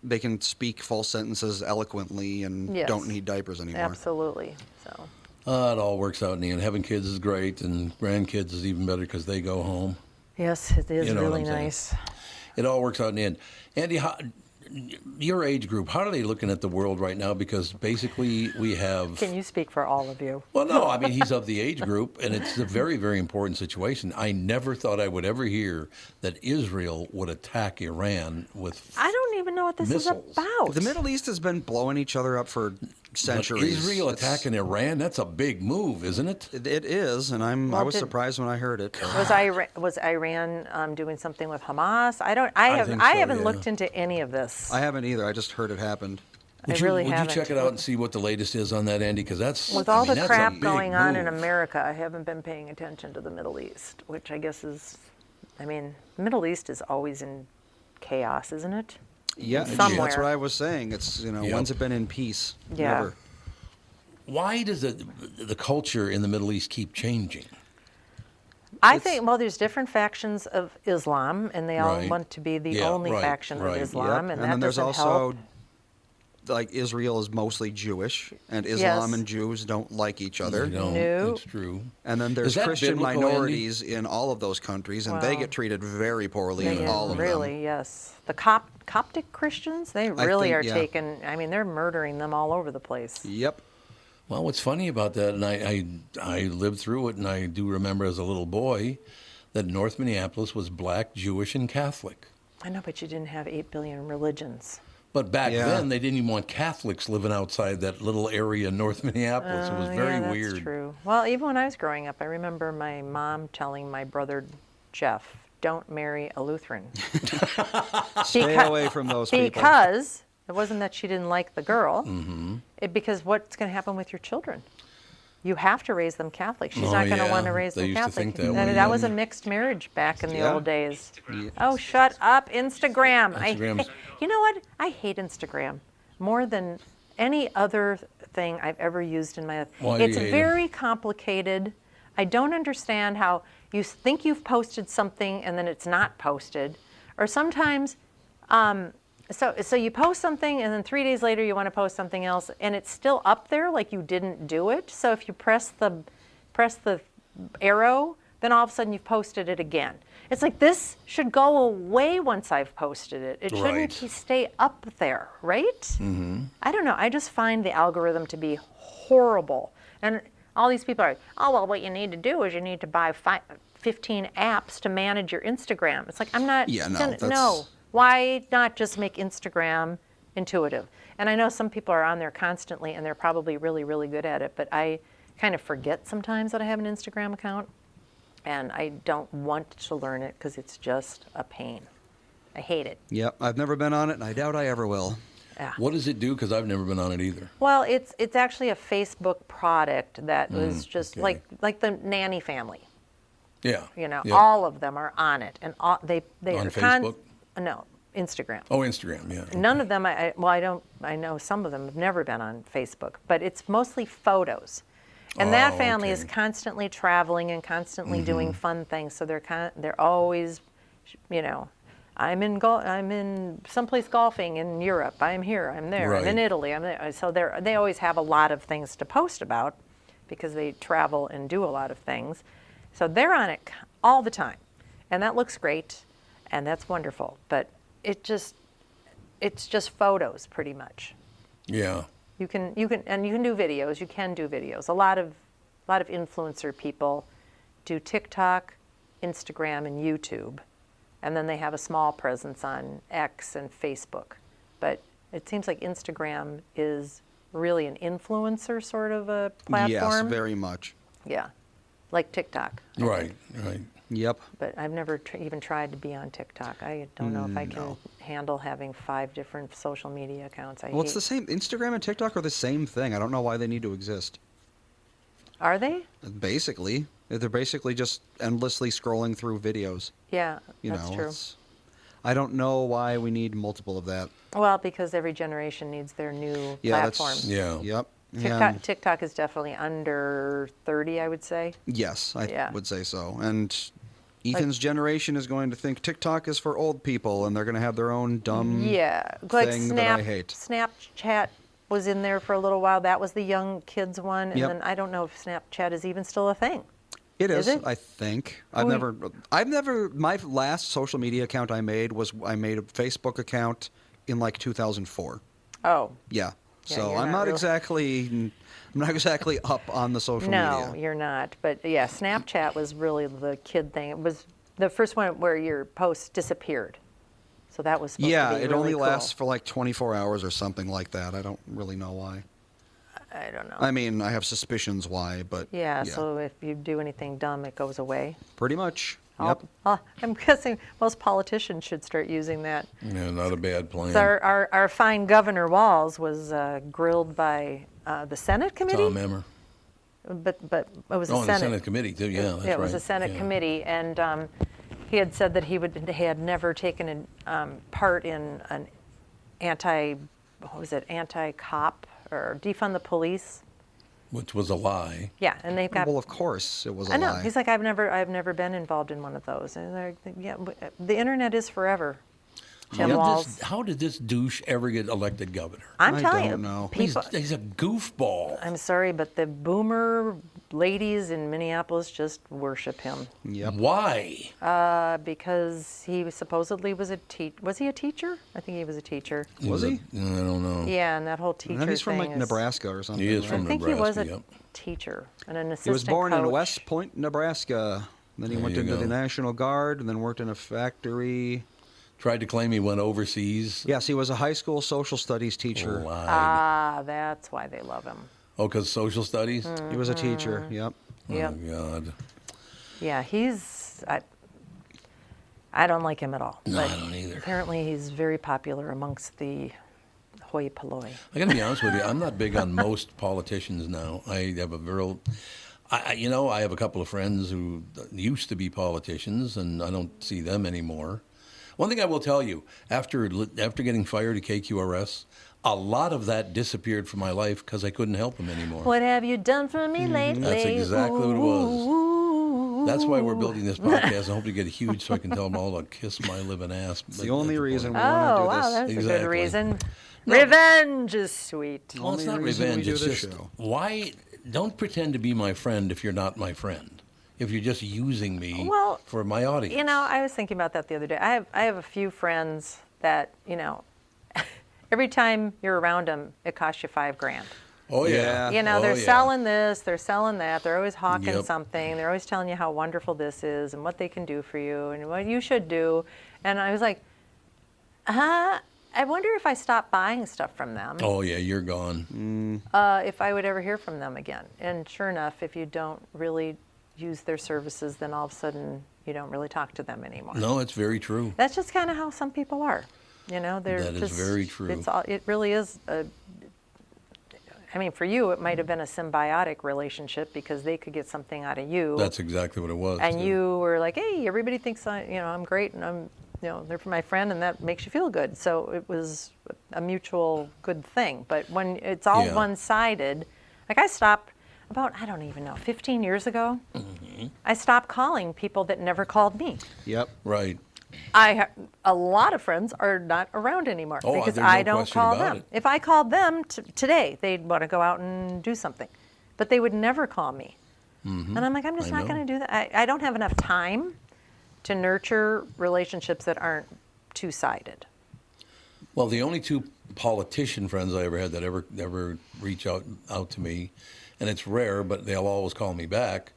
they can speak full sentences eloquently and Yes. don't need diapers anymore. Absolutely. So, It all works out in the end. Having kids is great, and grandkids is even better because they go home. yes, it is You know what really I'm saying. nice. It all works out in the end. Andy, your age group, how are they looking at the world right now? Because basically we have... Can you speak for all of you? Well, no, I mean, he's of the age group, and it's a very, very important situation. I never thought I would ever hear that Israel would attack Iran with I don't even know what this missiles. is about. The Middle East has been blowing each other up for But centuries. Israel It's- attacking Iran, that's a big move, isn't it? It is, and I Well, was did- surprised when I heard it. Was Iran doing something with Hamas? I think so, haven't yeah. looked into any of this. I haven't either. I just heard it happened. Would really you haven't. check it out and see what the latest is on that, Andy? Because that's With I all mean, the that's a crap big going on in move. America, I haven't been paying attention to the Middle East, which I guess is, the Middle East is always in chaos, isn't it? Yeah, Somewhere. that's what I was saying. It's Yep. when's it been in peace? Yeah. Never. Why does the culture in the Middle East keep changing? I think, well, there's different factions of Islam, and they all Right. want to be the Yeah, only right, faction right. of Islam, Yep. and then that there's doesn't also help. like Israel is mostly Jewish, and Islam Yes. and Jews don't like each other. You don't. No. That's true. And then Is there's that Christian biblical, minorities in all of those countries, and they Wow. get treated very poorly They in all of really, them. yes. The Coptic Christians, they really think, are yeah. taken. I mean, they're murdering them all over the place. Yep. Well, what's funny about that, and I lived through it, and I do remember as a little boy that North Minneapolis was black, Jewish, and Catholic. I know, but you didn't have 8 billion religions. But back Yeah. then, they didn't even want Catholics living outside that little area in North Minneapolis. It was very yeah, that's weird. true. Well, even when I was growing up, I remember my mom telling my brother Jeff, "Don't marry a Lutheran." Stay away from those people. Because it wasn't that she didn't like the girl. Mm-hmm. Because what's going to happen with your children? You have to raise them Catholic. She's Oh, not going to yeah. want to raise They them used to Catholic. think that And way, that was a yeah. mixed marriage back in the Yeah. old days. Yes. Oh, shut up, Instagram. Instagram's- You know what? I hate Instagram more than any other thing I've ever used in my life. Why do It's you hate 'em? very complicated. I don't understand how you think you've posted something and then it's not posted. Or sometimes, so you post something and then 3 days later you want to post something else and it's still up there like you didn't do it. So if you press the arrow, then all of a sudden you've posted it again. It's like this should go away once I've posted it. It shouldn't Right. stay up there, right? Mm-hmm. I don't know. I just find the algorithm to be horrible. And all these people are like, oh, well, what you need to do is you need to buy 15 apps to manage your Instagram. It's like, I'm not Yeah, no, gonna, that's- no. Why not just make Instagram intuitive? And I know some people are on there constantly and they're probably really, really good at it, but I kind of forget sometimes that I have an Instagram account and I don't want to learn it because it's just a pain. I hate it. Yep. I've never been on it, and I doubt I ever will. Yeah. What does it do? Because I've never been on it either. Well, it's actually a Facebook product that was just okay. like the nanny family. Yeah. You know, Yep. all of them are on it, and all, they On are Facebook? no, Instagram. Oh, Instagram, yeah. None of them. I know some of them have never been on Facebook, but it's mostly photos. And that Oh, family is okay. constantly traveling and constantly doing fun things. So they're always, you know, I'm in someplace golfing in Europe. I'm here. I'm there. I'm in Right. Italy. I'm there. So they always have a lot of things to post about because they travel and do a lot of things. So they're on it all the time, and that looks great, and that's wonderful. But it's just photos pretty much. Yeah. You can do videos. You can do videos. A lot of influencer people do TikTok, Instagram, and YouTube, and then they have a small presence on X and Facebook. But it seems like Instagram is really an influencer sort of a platform. Yes, very much. Yeah, like TikTok. Right, right. Yep. But I've never even tried to be on TikTok. I don't know if I can handle having 5 different social media accounts. Well, it's the same. Instagram and TikTok are the same thing. I don't know why they need to exist. Are they? Basically, they're basically just endlessly scrolling through videos. Yeah, You that's know, true. I don't know why we need multiple of that. Well, because every generation needs their new Yeah, platform. that's Yeah. Yep. TikTok is definitely under 30, I would say. Yes, I Yeah. would say so. And Ethan's generation is going to think TikTok is for old people, and they're going to have their own dumb. Yeah, like thing that I hate. Snapchat was in there for a little while. That was the young kids one, and Yep. then I don't know if Snapchat is even still a thing. It Is is, it? I think. Oh, I've never. My last social media account I made a Facebook account in like 2004. Oh, Yeah. Yeah, So you're I'm not not real- exactly up on the social no, media. you're not. But yeah, Snapchat was really the kid thing. It was the first one where your posts disappeared. So that was supposed Yeah, to be it really only cool. lasts for like 24 hours or something like that. I don't really know why. I don't know. I mean, I have suspicions why, but yeah, so if you do anything dumb, it goes away. pretty much. All- Yep. I'm guessing most politicians should start using that. Yeah, not a bad plan. So our fine Governor Walz was grilled by the Senate committee, Tom Emmer. but it was Oh, a and the Senate. Senate committee, too. Yeah, that's right. Yeah, it was a Senate Yeah. committee, and he had said that he had never taken part in an anti-cop or defund the police. Which was a lie. Yeah, and they've got. Well, of course, it was a I know. lie. He's like, I've never been involved in one of those. And they're, yeah, the internet is forever. Tim Walz. How did this douche ever get elected governor? I'm I telling you, don't know. people. He's a goofball. I'm sorry, but the boomer ladies in Minneapolis just worship him Yep. Why? because he supposedly was Was he a teacher? I think he was a teacher. Was he? I don't know. Yeah, and that whole teacher And then he's from thing like Nebraska or something. He is right? from I think Nebraska, he was a yep. teacher and an assistant He was born coach. in West Point, Nebraska. Then he There went you into go. the National Guard and then worked in a factory. Tried to claim he went overseas. Yes, he was a high school social studies teacher. Lied. Ah, that's why they love him. Oh, because social studies? He was a teacher. Yep. Yep. Oh, God. Yeah, I don't like him at all. No, but I don't either. Apparently, he's very popular amongst the hoi polloi. I got to be honest with you. I'm not big on most politicians now. I have a real, I have a couple of friends who used to be politicians, and I don't see them anymore. One thing I will tell you, after getting fired at KQRS, a lot of that disappeared from my life because I couldn't help them anymore. What have you done for me lately? That's exactly what it was. Ooh. That's why we're building this podcast. I hope to get huge so I can tell them all to kiss my living ass. It's the only reason we Oh, want to do wow, this. that's a Exactly. good reason. Revenge is sweet. Well, it's Only not reason we revenge. do It's this just show. why don't pretend to be my friend if you're not my friend. If you're just using me Well, for my audience. You know, I was thinking about that the other day. I have a few friends that, every time you're around them, it costs you $5,000. Oh yeah. Yeah. They're Oh, yeah. selling this, they're selling that, they're always hawking Yep. something, they're always telling you how wonderful this is and what they can do for you and what you should do. And I was like, I wonder if I stop buying stuff from them, Oh yeah, you're gone. if I would ever hear from them again. And sure enough, if you don't really use their services, then all of a sudden you don't really talk to them anymore. No, it's very true. That's just kind of how some people are. They're That is just, very true. It really is. For you, it might have been a symbiotic relationship because they could get something out of you. That's exactly what it was. and too. you were like, hey, everybody thinks I'm great, and I'm, they're my friend, and that makes you feel good. So it was a mutual good thing. But when it's all Yeah. one-sided, like I stopped about, I don't even know, 15 years ago, Mm-hmm. I stopped calling people that never called me. Yep. Right. A lot of friends are not around anymore Oh, because there's no I don't question call about them. it. If I called them today, they'd want to go out and do something, but they would never call me. And I'm like, I'm just I not know. going to do that. I don't have enough time to nurture relationships that aren't two-sided. Well, the only two politician friends I ever had that ever reach out to me, and it's rare, but they'll always call me back,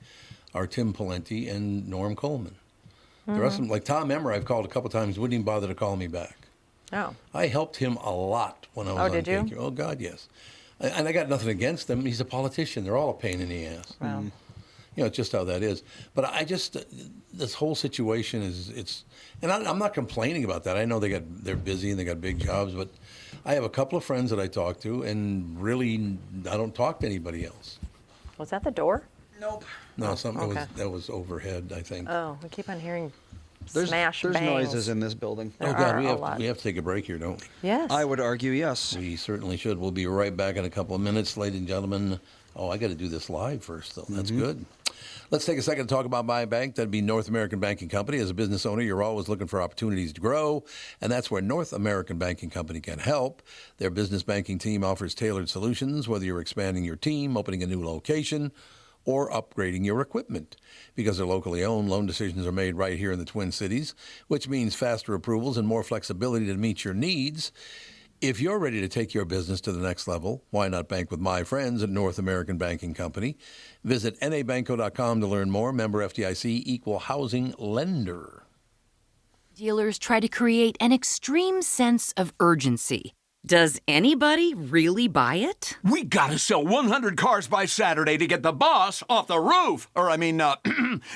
are Tim Pawlenty and Norm Coleman. The rest of them, like Tom Emmer, I've called a couple times, wouldn't even bother to call me back. Oh, I helped him a lot when I was Oh, on did you? KQ. Oh, God, yes. And I got nothing against him. He's a politician. They're all a pain in the ass. well. It's just how that is. But I just, this whole situation and I'm not complaining about that. I know they're busy and they got big jobs, but I have a couple of friends that I talk to, and really, I don't talk to anybody else. Was that the door? Nope. No, something okay. that was overhead, I think. Oh, we keep on hearing There's smash there's bangs. noises in this building. There Oh, God, are we a have lot. we have to take a break here, don't we? Yes. I would argue yes. We certainly should. We'll be right back in a couple of minutes, ladies and gentlemen. Oh, I got to do this live first, though. That's good. Let's take a second to talk about my bank. That'd be North American Banking Company. As a business owner, you're always looking for opportunities to grow, and that's where North American Banking Company can help. Their business banking team offers tailored solutions, whether you're expanding your team, opening a new location, or upgrading your equipment. Because they're locally owned, loan decisions are made right here in the Twin Cities, which means faster approvals and more flexibility to meet your needs. If you're ready to take your business to the next level, why not bank with my friends at North American Banking Company? Visit nabanco.com to learn more. Member FDIC, equal housing lender. Dealers try to create an extreme sense of urgency. Does anybody really buy it? We gotta sell 100 cars by Saturday to get the boss off the roof.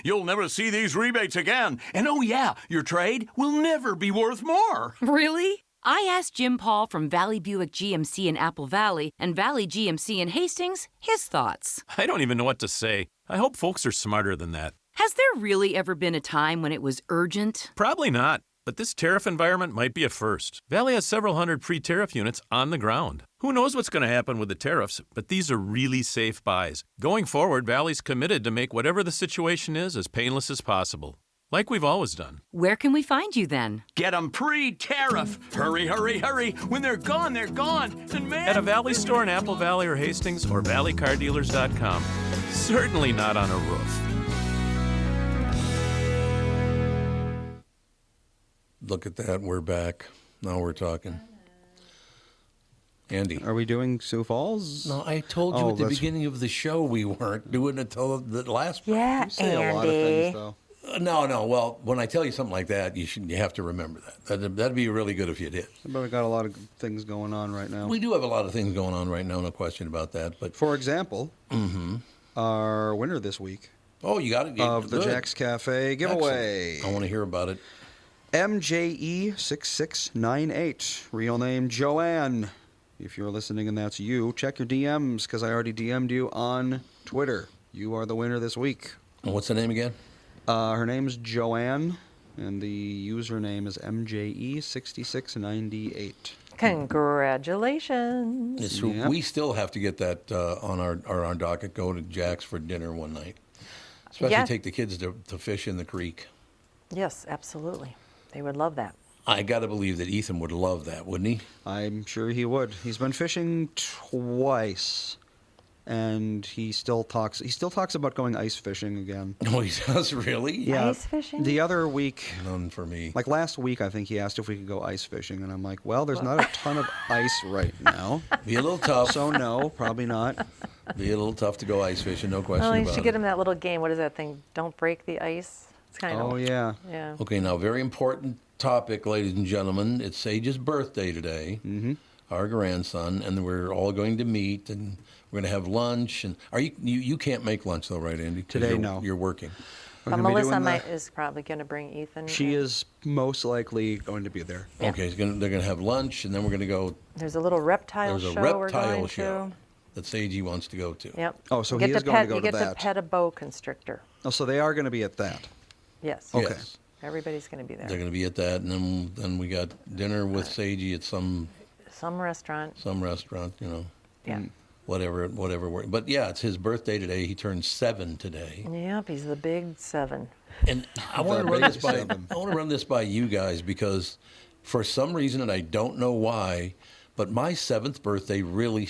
You'll never see these rebates again. And oh yeah, your trade will never be worth more. Really? I asked Jim Paul from Valley Buick GMC in Apple Valley and Valley GMC in Hastings his thoughts. I don't even know what to say. I hope folks are smarter than that. Has there really ever been a time when it was urgent? Probably not, but this tariff environment might be a first. Valley has several hundred pre-tariff units on the ground. Who knows what's going to happen with the tariffs, but these are really safe buys. Going forward, Valley's committed to make whatever the situation is as painless as possible. like we've always done. Where can we find you then? Get them pre-tariff. Hurry, hurry, hurry. When they're gone, they're gone. And man, At a Valley store in Apple Valley or Hastings or valleycardealers.com. Certainly not on a roof. Look at that. We're back. Now we're talking. Andy. Are we doing Sioux Falls? No, I told you Oh, at the that's- beginning of the show we weren't doing it until the last. Yeah, You say a lot of Andy. things, though. No. Well, when I tell you something like that, you have to remember that. That'd be really good if you did. But we got a lot of things going on right now. We do have a lot of things going on right now, no question about that. But For example, our winner this week oh, you got it. of the Good. Jack's Cafe giveaway, Excellent. I want to hear about it. MJE6698, real name Joanne. If you're listening and that's you, check your DMs because I already DM'd you on Twitter. You are the winner this week. And what's the name again? Her name's Joanne, and the username is MJE6698. Congratulations. It's, Yeah. We still have to get that on our docket. Go to Jack's for dinner one night. Especially Yeah. take the kids to fish in the creek. Yes, absolutely. They would love that. I got to believe that Ethan would love that, wouldn't he? I'm sure he would. He's been fishing twice, and he still talks about going ice fishing again. Oh, he does really? Yeah. Ice fishing? The other week, None for me. like last week, I think he asked if we could go ice fishing, and I'm like, well, there's not a ton of ice right now, Be a little tough. so no, probably not. Be a little tough to go ice fishing, no question Well, you about should it. get him that little game. What is that thing? Don't break the ice. It's kind of. Oh yeah. Yeah. Okay, now very important topic, ladies and gentlemen. It's Sage's birthday today, our grandson, and we're all going to meet and we're going to have lunch. And are you can't make lunch though, right, Andy? 'Cause Today, you're, no. You're working. We're But gonna be Melissa doing is probably going to bring Ethan. She and is most likely going to be there. Yeah. Okay, they're going to have lunch, and then we're going to go. There's a little reptile There's a show we're reptile going show to. that Sagey wants to go to. Yep. Oh, so You he get is to going to pet- go you to get that. to pet a boa constrictor. Oh, so they are going to be at that. Yes. Okay. Yes. Everybody's going to be They're there. going to be at that, and then we got dinner with Sagey at some Some restaurant. restaurant, Yeah. whatever. But yeah, it's his birthday today. He turned 7 today. Yep. He's the big 7. And I want to The run big this by 7. I want to run this by you guys because for some reason, and I don't know why, but my 7th birthday really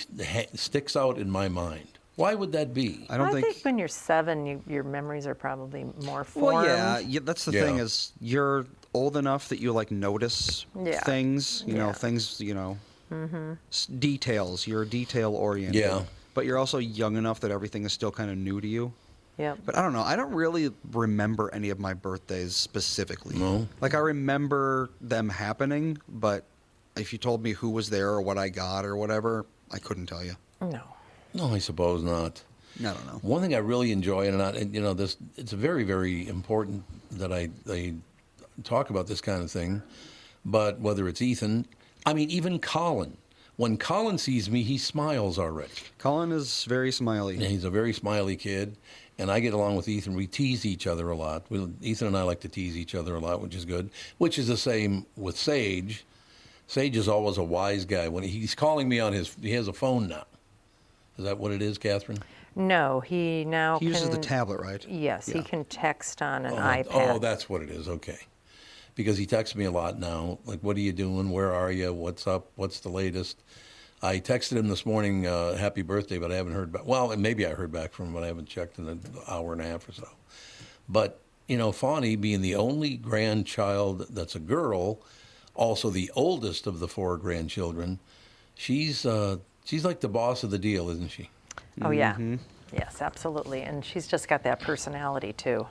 sticks out in my mind. Why would that be? I don't think. when you're 7, your memories are probably more formed. Well, yeah, that's the thing Yeah. is you're old enough that you like notice Yeah. things, you know, Yeah. things, details. You're detail oriented. Yeah. But you're also young enough that everything is still kind of new to you. Yep. But I don't know. I don't really remember any of my birthdays specifically. No? Like I remember them happening, but if you told me who was there or what I got or whatever, I couldn't tell you. No. No, I suppose not. I don't know. One thing I really enjoy, it's very, very important that I talk about this kind of thing, but whether it's Ethan, even Colin. When Colin sees me, he smiles already. Colin is very smiley. And he's a very smiley kid, and I get along with Ethan. We tease each other a lot. Ethan and I like to tease each other a lot, which is good, which is the same with Sage. Sage is always a wise guy. When he's calling me he has a phone now. Is that what it is, Catherine? No, he now He can. uses the tablet, right? Yes, he Yeah. can text on an Oh, iPad. oh, that's what it is. Okay. Because he texts me a lot now. Like, what are you doing? Where are you? What's up? What's the latest? I texted him this morning, happy birthday, but I haven't heard back. Well, and maybe I heard back from him, but I haven't checked in an hour and a half or so. But, Fawny being the only grandchild that's a girl, also the oldest of the 4 grandchildren, she's like the boss of the deal, isn't she? Oh, yeah. Yes, absolutely. And she's just got that personality, too.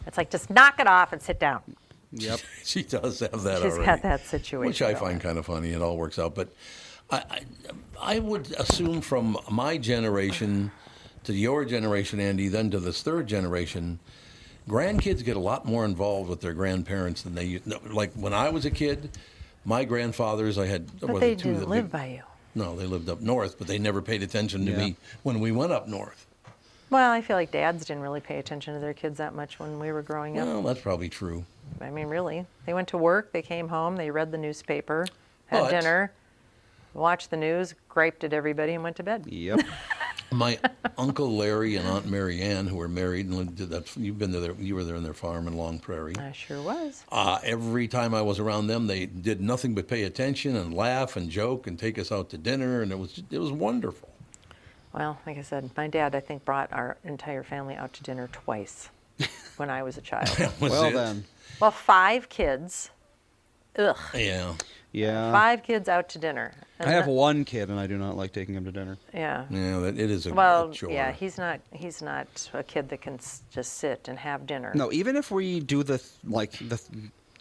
It's like, just knock it off and sit down. Yep. She does have that She's already. got that situation. Which I going. find kind of funny. It all works out. But I would assume from my generation to your generation, Andy, then to this 3rd generation, grandkids get a lot more involved with their grandparents than they used. Like when I was a kid, my grandfathers, I had. But was they it two didn't that live big- by you. No, they lived up north, but they never paid attention to Yeah. me when we went up north. Well, I feel like dads didn't really pay attention to their kids that much when we were growing up. Well, that's probably true. I mean, really. They went to work, they came home, they read the newspaper, had But- dinner, watched the news, griped at everybody, and went to bed. Yep. My Uncle Larry and Aunt Mary Ann, who were married, and you were there in their farm in Long Prairie. I sure was. Every time I was around them, they did nothing but pay attention and laugh and joke and take us out to dinner, and it was wonderful. Well, like I said, my dad, I think, brought our entire family out to dinner twice when I was a child. Was Well it? then, Well, 5 kids. Ugh. Yeah. yeah. 5 kids out to dinner. I have one kid, and I do not like taking him to dinner. Yeah. Yeah, it is a Well, chore. yeah, he's not a kid that can just sit and have dinner. No, even if we do the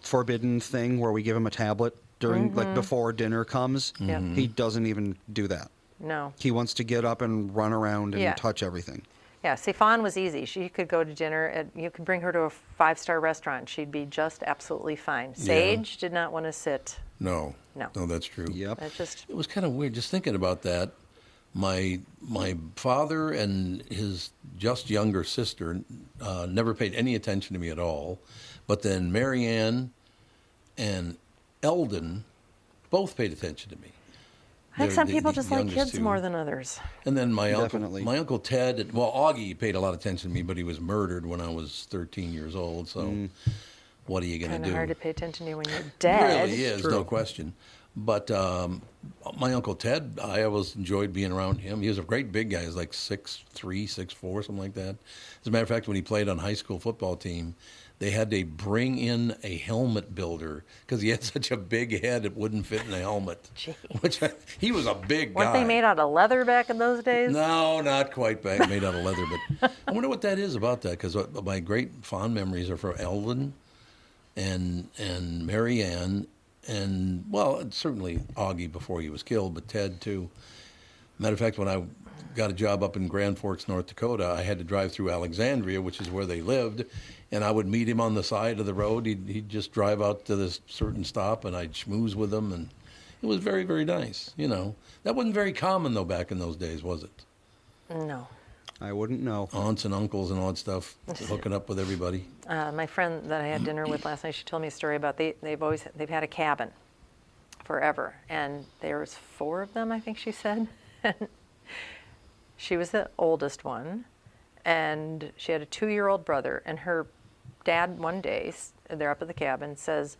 forbidden thing where we give him a tablet during before dinner comes, Yeah. he doesn't even do that. No. He wants to get up and run around and Yeah. touch everything. Yeah, see, Fawn was easy. She could go to dinner. You could bring her to a 5-star restaurant. She'd be just absolutely fine. Sage did not want to sit. No. No. No, that's true. Yep. It just, It was kind of weird just thinking about that. My father and his just younger sister never paid any attention to me at all. But then Mary Ann and Eldon both paid attention to me. I think They're some the- people the just like youngest kids two. more than others. And then Definitely. my uncle Ted, well, Augie paid a lot of attention to me, but he was murdered when I was 13 years old. So what are you going to Kind do? of hard to pay attention to when you're It dead. really is, no question. But my Uncle Ted, I always enjoyed being around him. He was a great big guy. He was like 6'3", 6'4", something like that. As a matter of fact, when he played on high school football team, they had to bring in a helmet builder because he had such a big head it wouldn't fit in a helmet. Gee. He was a big guy. Weren't they made out of leather back in those days? No, not quite made out of leather. But I wonder what that is about that, because my great fond memories are for Elvin and Mary Ann and, well, certainly Augie before he was killed, but Ted too. Matter of fact, when I got a job up in Grand Forks, North Dakota, I had to drive through Alexandria, which is where they lived, and I would meet him on the side of the road. He'd just drive out to this certain stop, and I'd schmooze with him, and it was very, very nice. You know, that wasn't very common though back in those days, was it? No. I wouldn't know. Aunts and uncles and all that stuff, hooking up with everybody. My friend that I had dinner with last night, she told me a story about they've had a cabin forever, and there was 4 of them, I think she said. She was the oldest one, and she had a 2-year-old brother, and her dad one day, they're up at the cabin, says,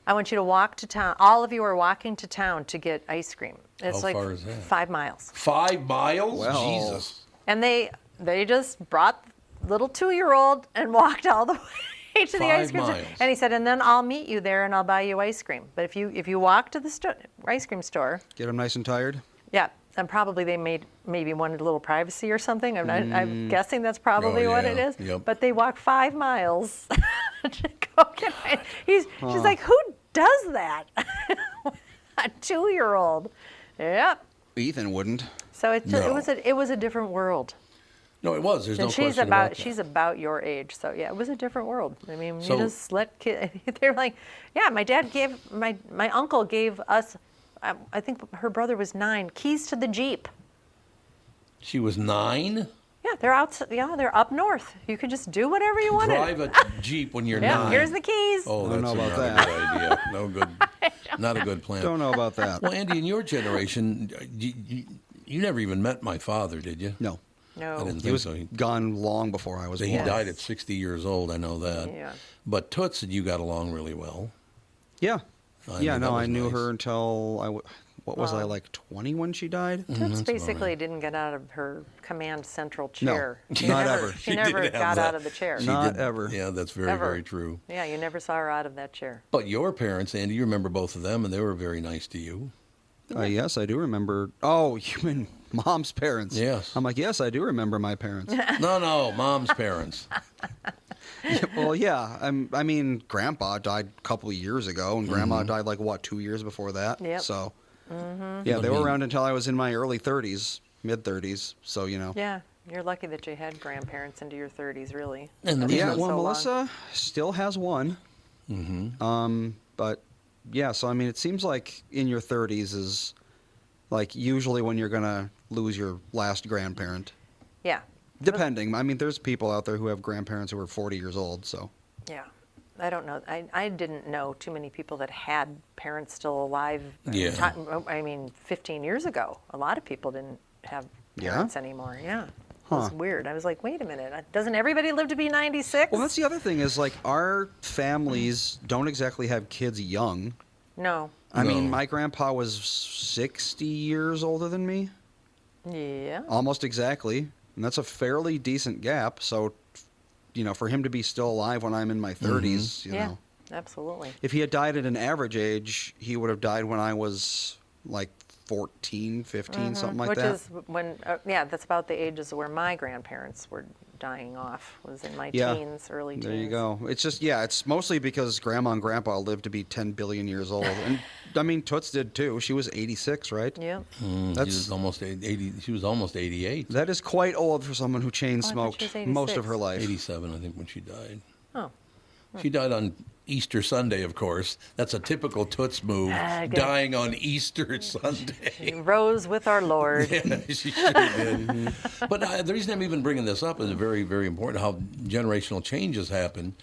I want you to walk to town. All of you are walking to town to get ice cream. It's How like far is that? 5 miles. 5 miles? Well. Jesus. And they just brought little 2-year-old and walked all the way to the 5 ice cream store. miles. And he said, and then I'll meet you there and I'll buy you ice cream. But if you walk to the ice cream store, Get him nice and tired. yeah, and probably they maybe wanted a little privacy or something. I'm guessing that's probably what it yeah, is. yep. But they walk 5 miles to go get ice. She's like, who does that? A 2-year-old. Yep. Ethan wouldn't. So it No. was a different world. No, it was. There's no And question about that. she's about your age, so yeah, it was a different world. I mean, So- you just let kids. They're like, yeah, my dad gave my uncle gave us, I think her brother was 9, keys to the Jeep. She was 9? Yeah, they're out. Yeah, they're up north. You can just do whatever you want. Drive a Jeep when you're Yeah, 9. here's the keys. Oh, Don't that's know not about a that. good idea. No good. Not a good plan. Don't know about that. Well, Andy, in your generation, you never even met my father, did you? No. I No. didn't He think was so. gone long before I was He born. died at 60 years old. I know that. Yeah. But Toots and you got along really well. Yeah. I Yeah, knew no, that I was knew nice. her until what was I, like 20 when she died? Toots that's basically didn't get out of her command central No, chair. not ever. She She never did have got that. out of the chair. She Not did- ever. Yeah, that's very, Ever. very true. Yeah, you never saw her out of that chair. But your parents, Andy, you remember both of them, and they were very nice to you. Yes, I do remember. Oh, you mean Mom's parents? Yes. I'm like, yes, I do remember my parents. No, Mom's parents. Well, yeah. I mean, Grandpa died a couple of years ago, and Grandma died like, what, 2 years before that? Yep. So, yeah, they were around until I was in my early 30s, mid-30s. So, you know. Yeah, you're lucky that you had grandparents into your 30s, really. And the That's reason Yeah, not well, so long. Melissa still has one. But yeah, so I mean, it seems like in your 30s is like usually when you're gonna lose your last grandparent. Yeah, Depending, I mean, there's people out there who have grandparents who are 40 years old. So yeah. I don't know. I didn't know too many people that had parents still alive. Yeah. I mean, 15 years ago, a lot of people didn't have parents anymore. Yeah. It was weird. I was like, wait a minute. Doesn't everybody live to be 96? Well, that's the other thing is like our families don't exactly have kids young. No. I mean, No. my grandpa was 60 years older than me, Yeah. almost exactly, and that's a fairly decent gap. So, for him to be still alive when I'm in my 30s, you Yeah. know, Absolutely. if he had died at an average age, he would have died when I was like 14, 15, something like Which that. is when, that's about the ages where my grandparents were dying off, was in my Yeah. teens, early teens. There you go. It's just, it's mostly because Grandma and Grandpa lived to be 10 billion years old. And, I mean, Toots did too. She was 86, right? Yeah. She That's was almost 80. She was almost 88. That is quite old for someone who chain Oh, I thought smoked she was most of 86. her life. 87, I think, when she died. Oh. She died on Easter Sunday, of course. That's a typical Toots move, Good. dying on Easter Sunday. She rose with our Lord. Yeah, she sure did. But the reason I'm even bringing this up is very, very important, how generational changes happen.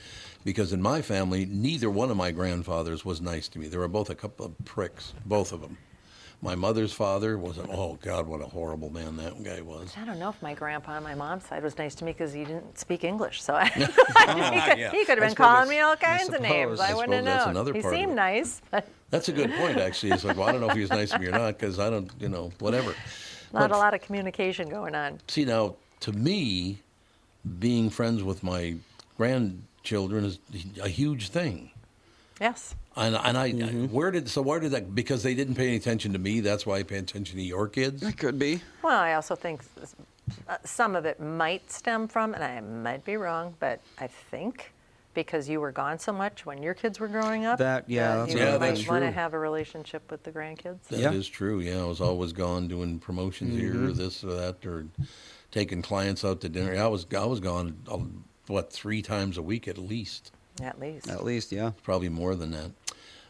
Because in my family, neither one of my grandfathers was nice to me. They were both a couple of pricks, both of them. My mother's father was, oh, God, what a horrible man that guy was. I don't know if my grandpa on my mom's side was nice to me because he didn't speak English. So he could yeah. have been suppose calling me all kinds of names. suppose. I wouldn't have suppose that's known. another He part of seemed it. nice, but That's a good point, actually. It's like, well, I don't know if he was nice to me or not, because I don't, whatever. not But a lot of communication going on. see, now, to me, being friends with my grandchildren is a huge thing. Yes. And where did that, because they didn't pay any attention to me, that's why I pay attention to your kids? It could be. Well, I also think some of it might stem from, and I might be wrong, but I think because you were gone so much when your kids were growing up, That's you Yeah, might that's want to true. have a relationship with the grandkids. That is true, yeah. I was always gone doing promotions here, or this or that, or taking clients out to dinner. I was gone, 3 times a week at least. At least. At least, yeah. Probably more than that.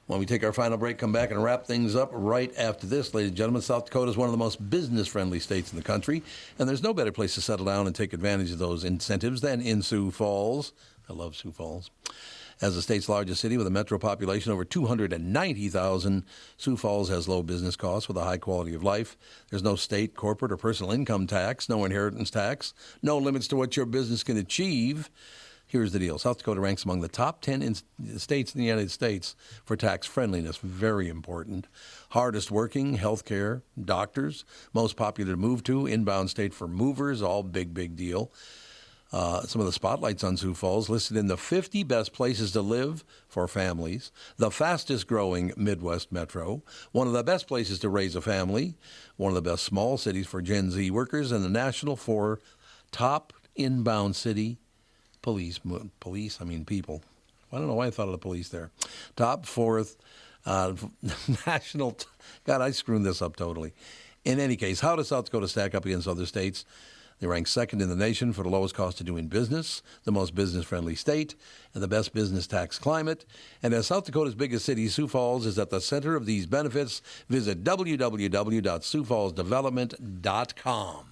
When we take our final break, come back and wrap things up right after this. Ladies and gentlemen, South Dakota is one of the most business-friendly states in the country, and there's no better place to settle down and take advantage of those incentives than in Sioux Falls. I love Sioux Falls. As the state's largest city with a metro population over 290,000, Sioux Falls has low business costs with a high quality of life. There's no state, corporate, or personal income tax, no inheritance tax, no limits to what your business can achieve. Here's the deal. South Dakota ranks among the top 10 states in the United States for tax friendliness. Very important. Hardest working, healthcare, doctors, most popular to move to, inbound state for movers, all big deal. Some of the spotlights on Sioux Falls listed in the 50 best places to live for families, the fastest growing Midwest metro, one of the best places to raise a family, one of the best small cities for Gen Z workers, and the national for top inbound city people. I don't know why I thought of the police there. Top 4th national. God, I screwed this up totally. In any case, how does South Dakota stack up against other states? They rank second in the nation for the lowest cost of doing business, the most business-friendly state, and the best business tax climate. And as South Dakota's biggest city, Sioux Falls is at the center of these benefits. Visit www.siouxfallsdevelopment.com.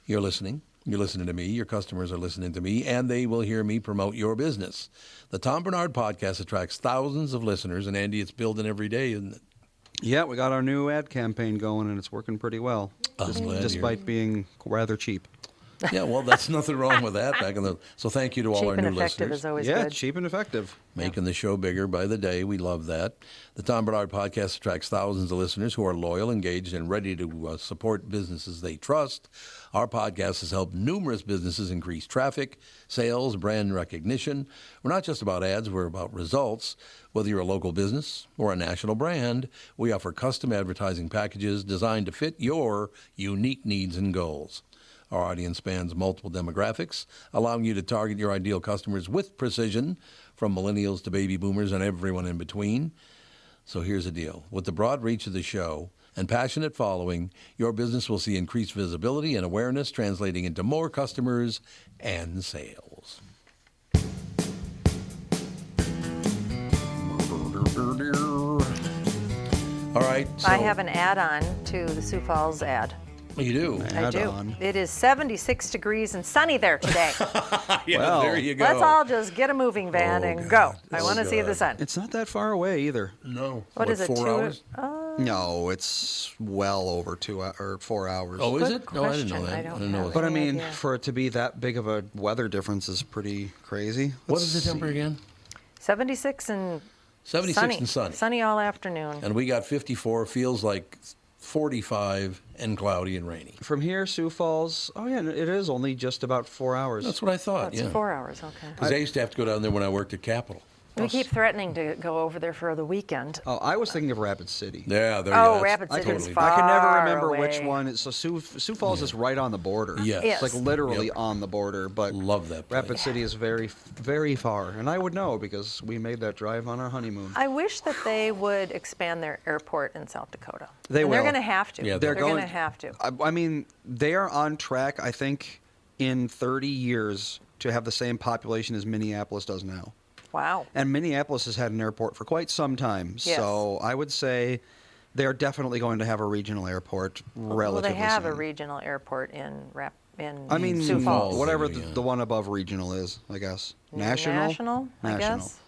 You're listening. You're listening to me. Your customers are listening to me, and they will hear me promote your business. The Tom Bernard Podcast attracts thousands of listeners, and Andy, it's building every day, isn't it? Yeah, we got our new ad campaign going, and it's working pretty well, I'm glad to despite being rather cheap. Yeah, well, that's nothing wrong with that. So thank you to all Cheap our and new effective listeners. is always Yeah, good. cheap and effective. Making the show bigger by the day. We love that. The Tom Bernard Podcast attracts thousands of listeners who are loyal, engaged, and ready to support businesses they trust. Our podcast has helped numerous businesses increase traffic, sales, brand recognition. We're not just about ads, we're about results. Whether you're a local business or a national brand, we offer custom advertising packages designed to fit your unique needs and goals. Our audience spans multiple demographics, allowing you to target your ideal customers with precision, from millennials to baby boomers and everyone in between. So here's the deal. With the broad reach of the show and passionate following, your business will see increased visibility and awareness, translating into more customers and sales. All right. So I have an add-on to the Sioux Falls ad. You do? I do. Add-on. It is 76 degrees and sunny there today. Yeah, Well, there you go. Let's all just get a moving van Oh, and God. go. I Oh, want to see God. the sun. It's not that far away either. No. What is it? 4 hours? No, it's well over 4 hours. Oh, is Good it? No, I didn't know question. that. I don't didn't know have that. But I any mean, idea. for it to be that big of a weather difference is pretty crazy. What Let's is the temperature see. again? 76 and 76 sunny. and sunny. Sunny all afternoon. And we got 54, feels like 45, and cloudy and rainy. From here, Sioux Falls, oh yeah, it is only just about 4 hours. That's what I thought, That's yeah. 4 hours, okay. Because I used to have to go down there when I worked at Capitol. We keep threatening to go over there for the weekend. Oh, I was thinking of Rapid City. Yeah, there Oh, you go. Rapid That's City is totally far I can never Far remember which away. one. So Sioux Falls is right on the border. Yes. Yes. It's like literally Yep. on the border. But Love that place. Rapid City is very, very far. And I would know because we made that drive on our honeymoon. I wish that they would expand their airport in South Dakota. They and They're will. going to have to. Yeah, they're going going to have to. I mean, they are on track, I think, in 30 years to have the same population as Minneapolis does now. Wow. And Minneapolis has had an airport for quite some time. Yes. So I would say they're definitely going to have a regional airport Well, relatively they have a soon. regional airport in I mean, Sioux Falls. whatever maybe, yeah. the one above regional is, I guess. National, I guess.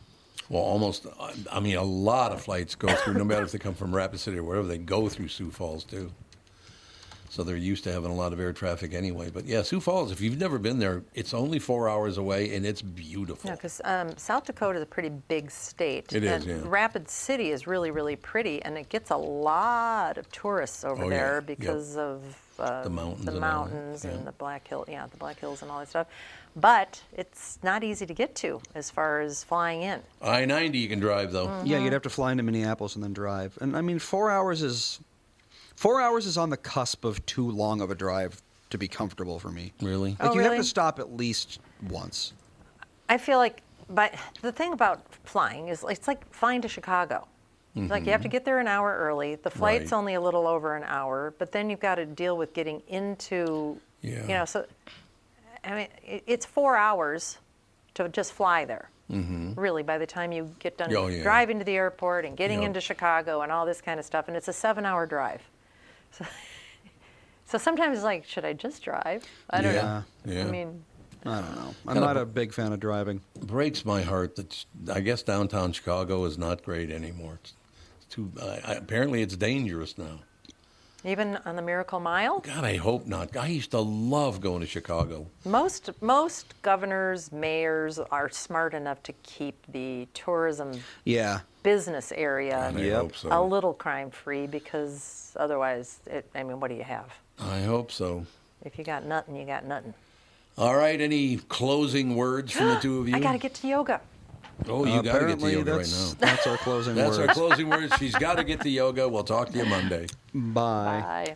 Well, almost, I mean, a lot of flights go through, no matter if they come from Rapid City or wherever, they go through Sioux Falls, too. So they're used to having a lot of air traffic anyway. But yeah, Sioux Falls, if you've never been there, it's only 4 hours away, and it's beautiful. No, because South Dakota is a pretty big state. It is, and yeah. Rapid City is really, really pretty, and it gets a lot of tourists over Oh, yeah. there Yep. because of The mountains the and all that, mountains yeah. and the Black Hills and all that stuff. But it's not easy to get to as far as flying in. I-90 you can drive, though. Yeah, you'd have to fly into Minneapolis and then drive. And I mean, 4 hours is on the cusp of too long of a drive to be comfortable for me. Really? Like Oh, you have really? to stop at least once. I feel like, but the thing about flying is it's like flying to Chicago. It's like you have to get there an hour early. The flight's Right. only a little over an hour, but then you've got to deal with getting into, Yeah. so, I mean, it's 4 hours to just fly there. Really, by the time you get done Oh, yeah. driving to the airport and getting Yep. into Chicago and all this kind of stuff, and it's a 7-hour drive. So sometimes it's like, should I just drive? I don't know. Yeah. I mean, I don't know. I'm not a big fan of driving. Breaks my heart that I guess downtown Chicago is not great anymore. It's too. Apparently, it's dangerous now. even on the Miracle Mile. God, I hope not. I used to love going to Chicago. Most governors, mayors are smart enough to keep the tourism Yeah. business area And I Yep. hope so. a little crime-free, because otherwise, what do you have? I hope so. If you got nothing, you got nothing. All right. Any closing words from the two of you? I got to get to yoga. Oh, you got to get to Apparently, yoga right that's, now. that's our closing That's words. our closing words. She's got to get to yoga. We'll talk to you Monday. Bye. Bye.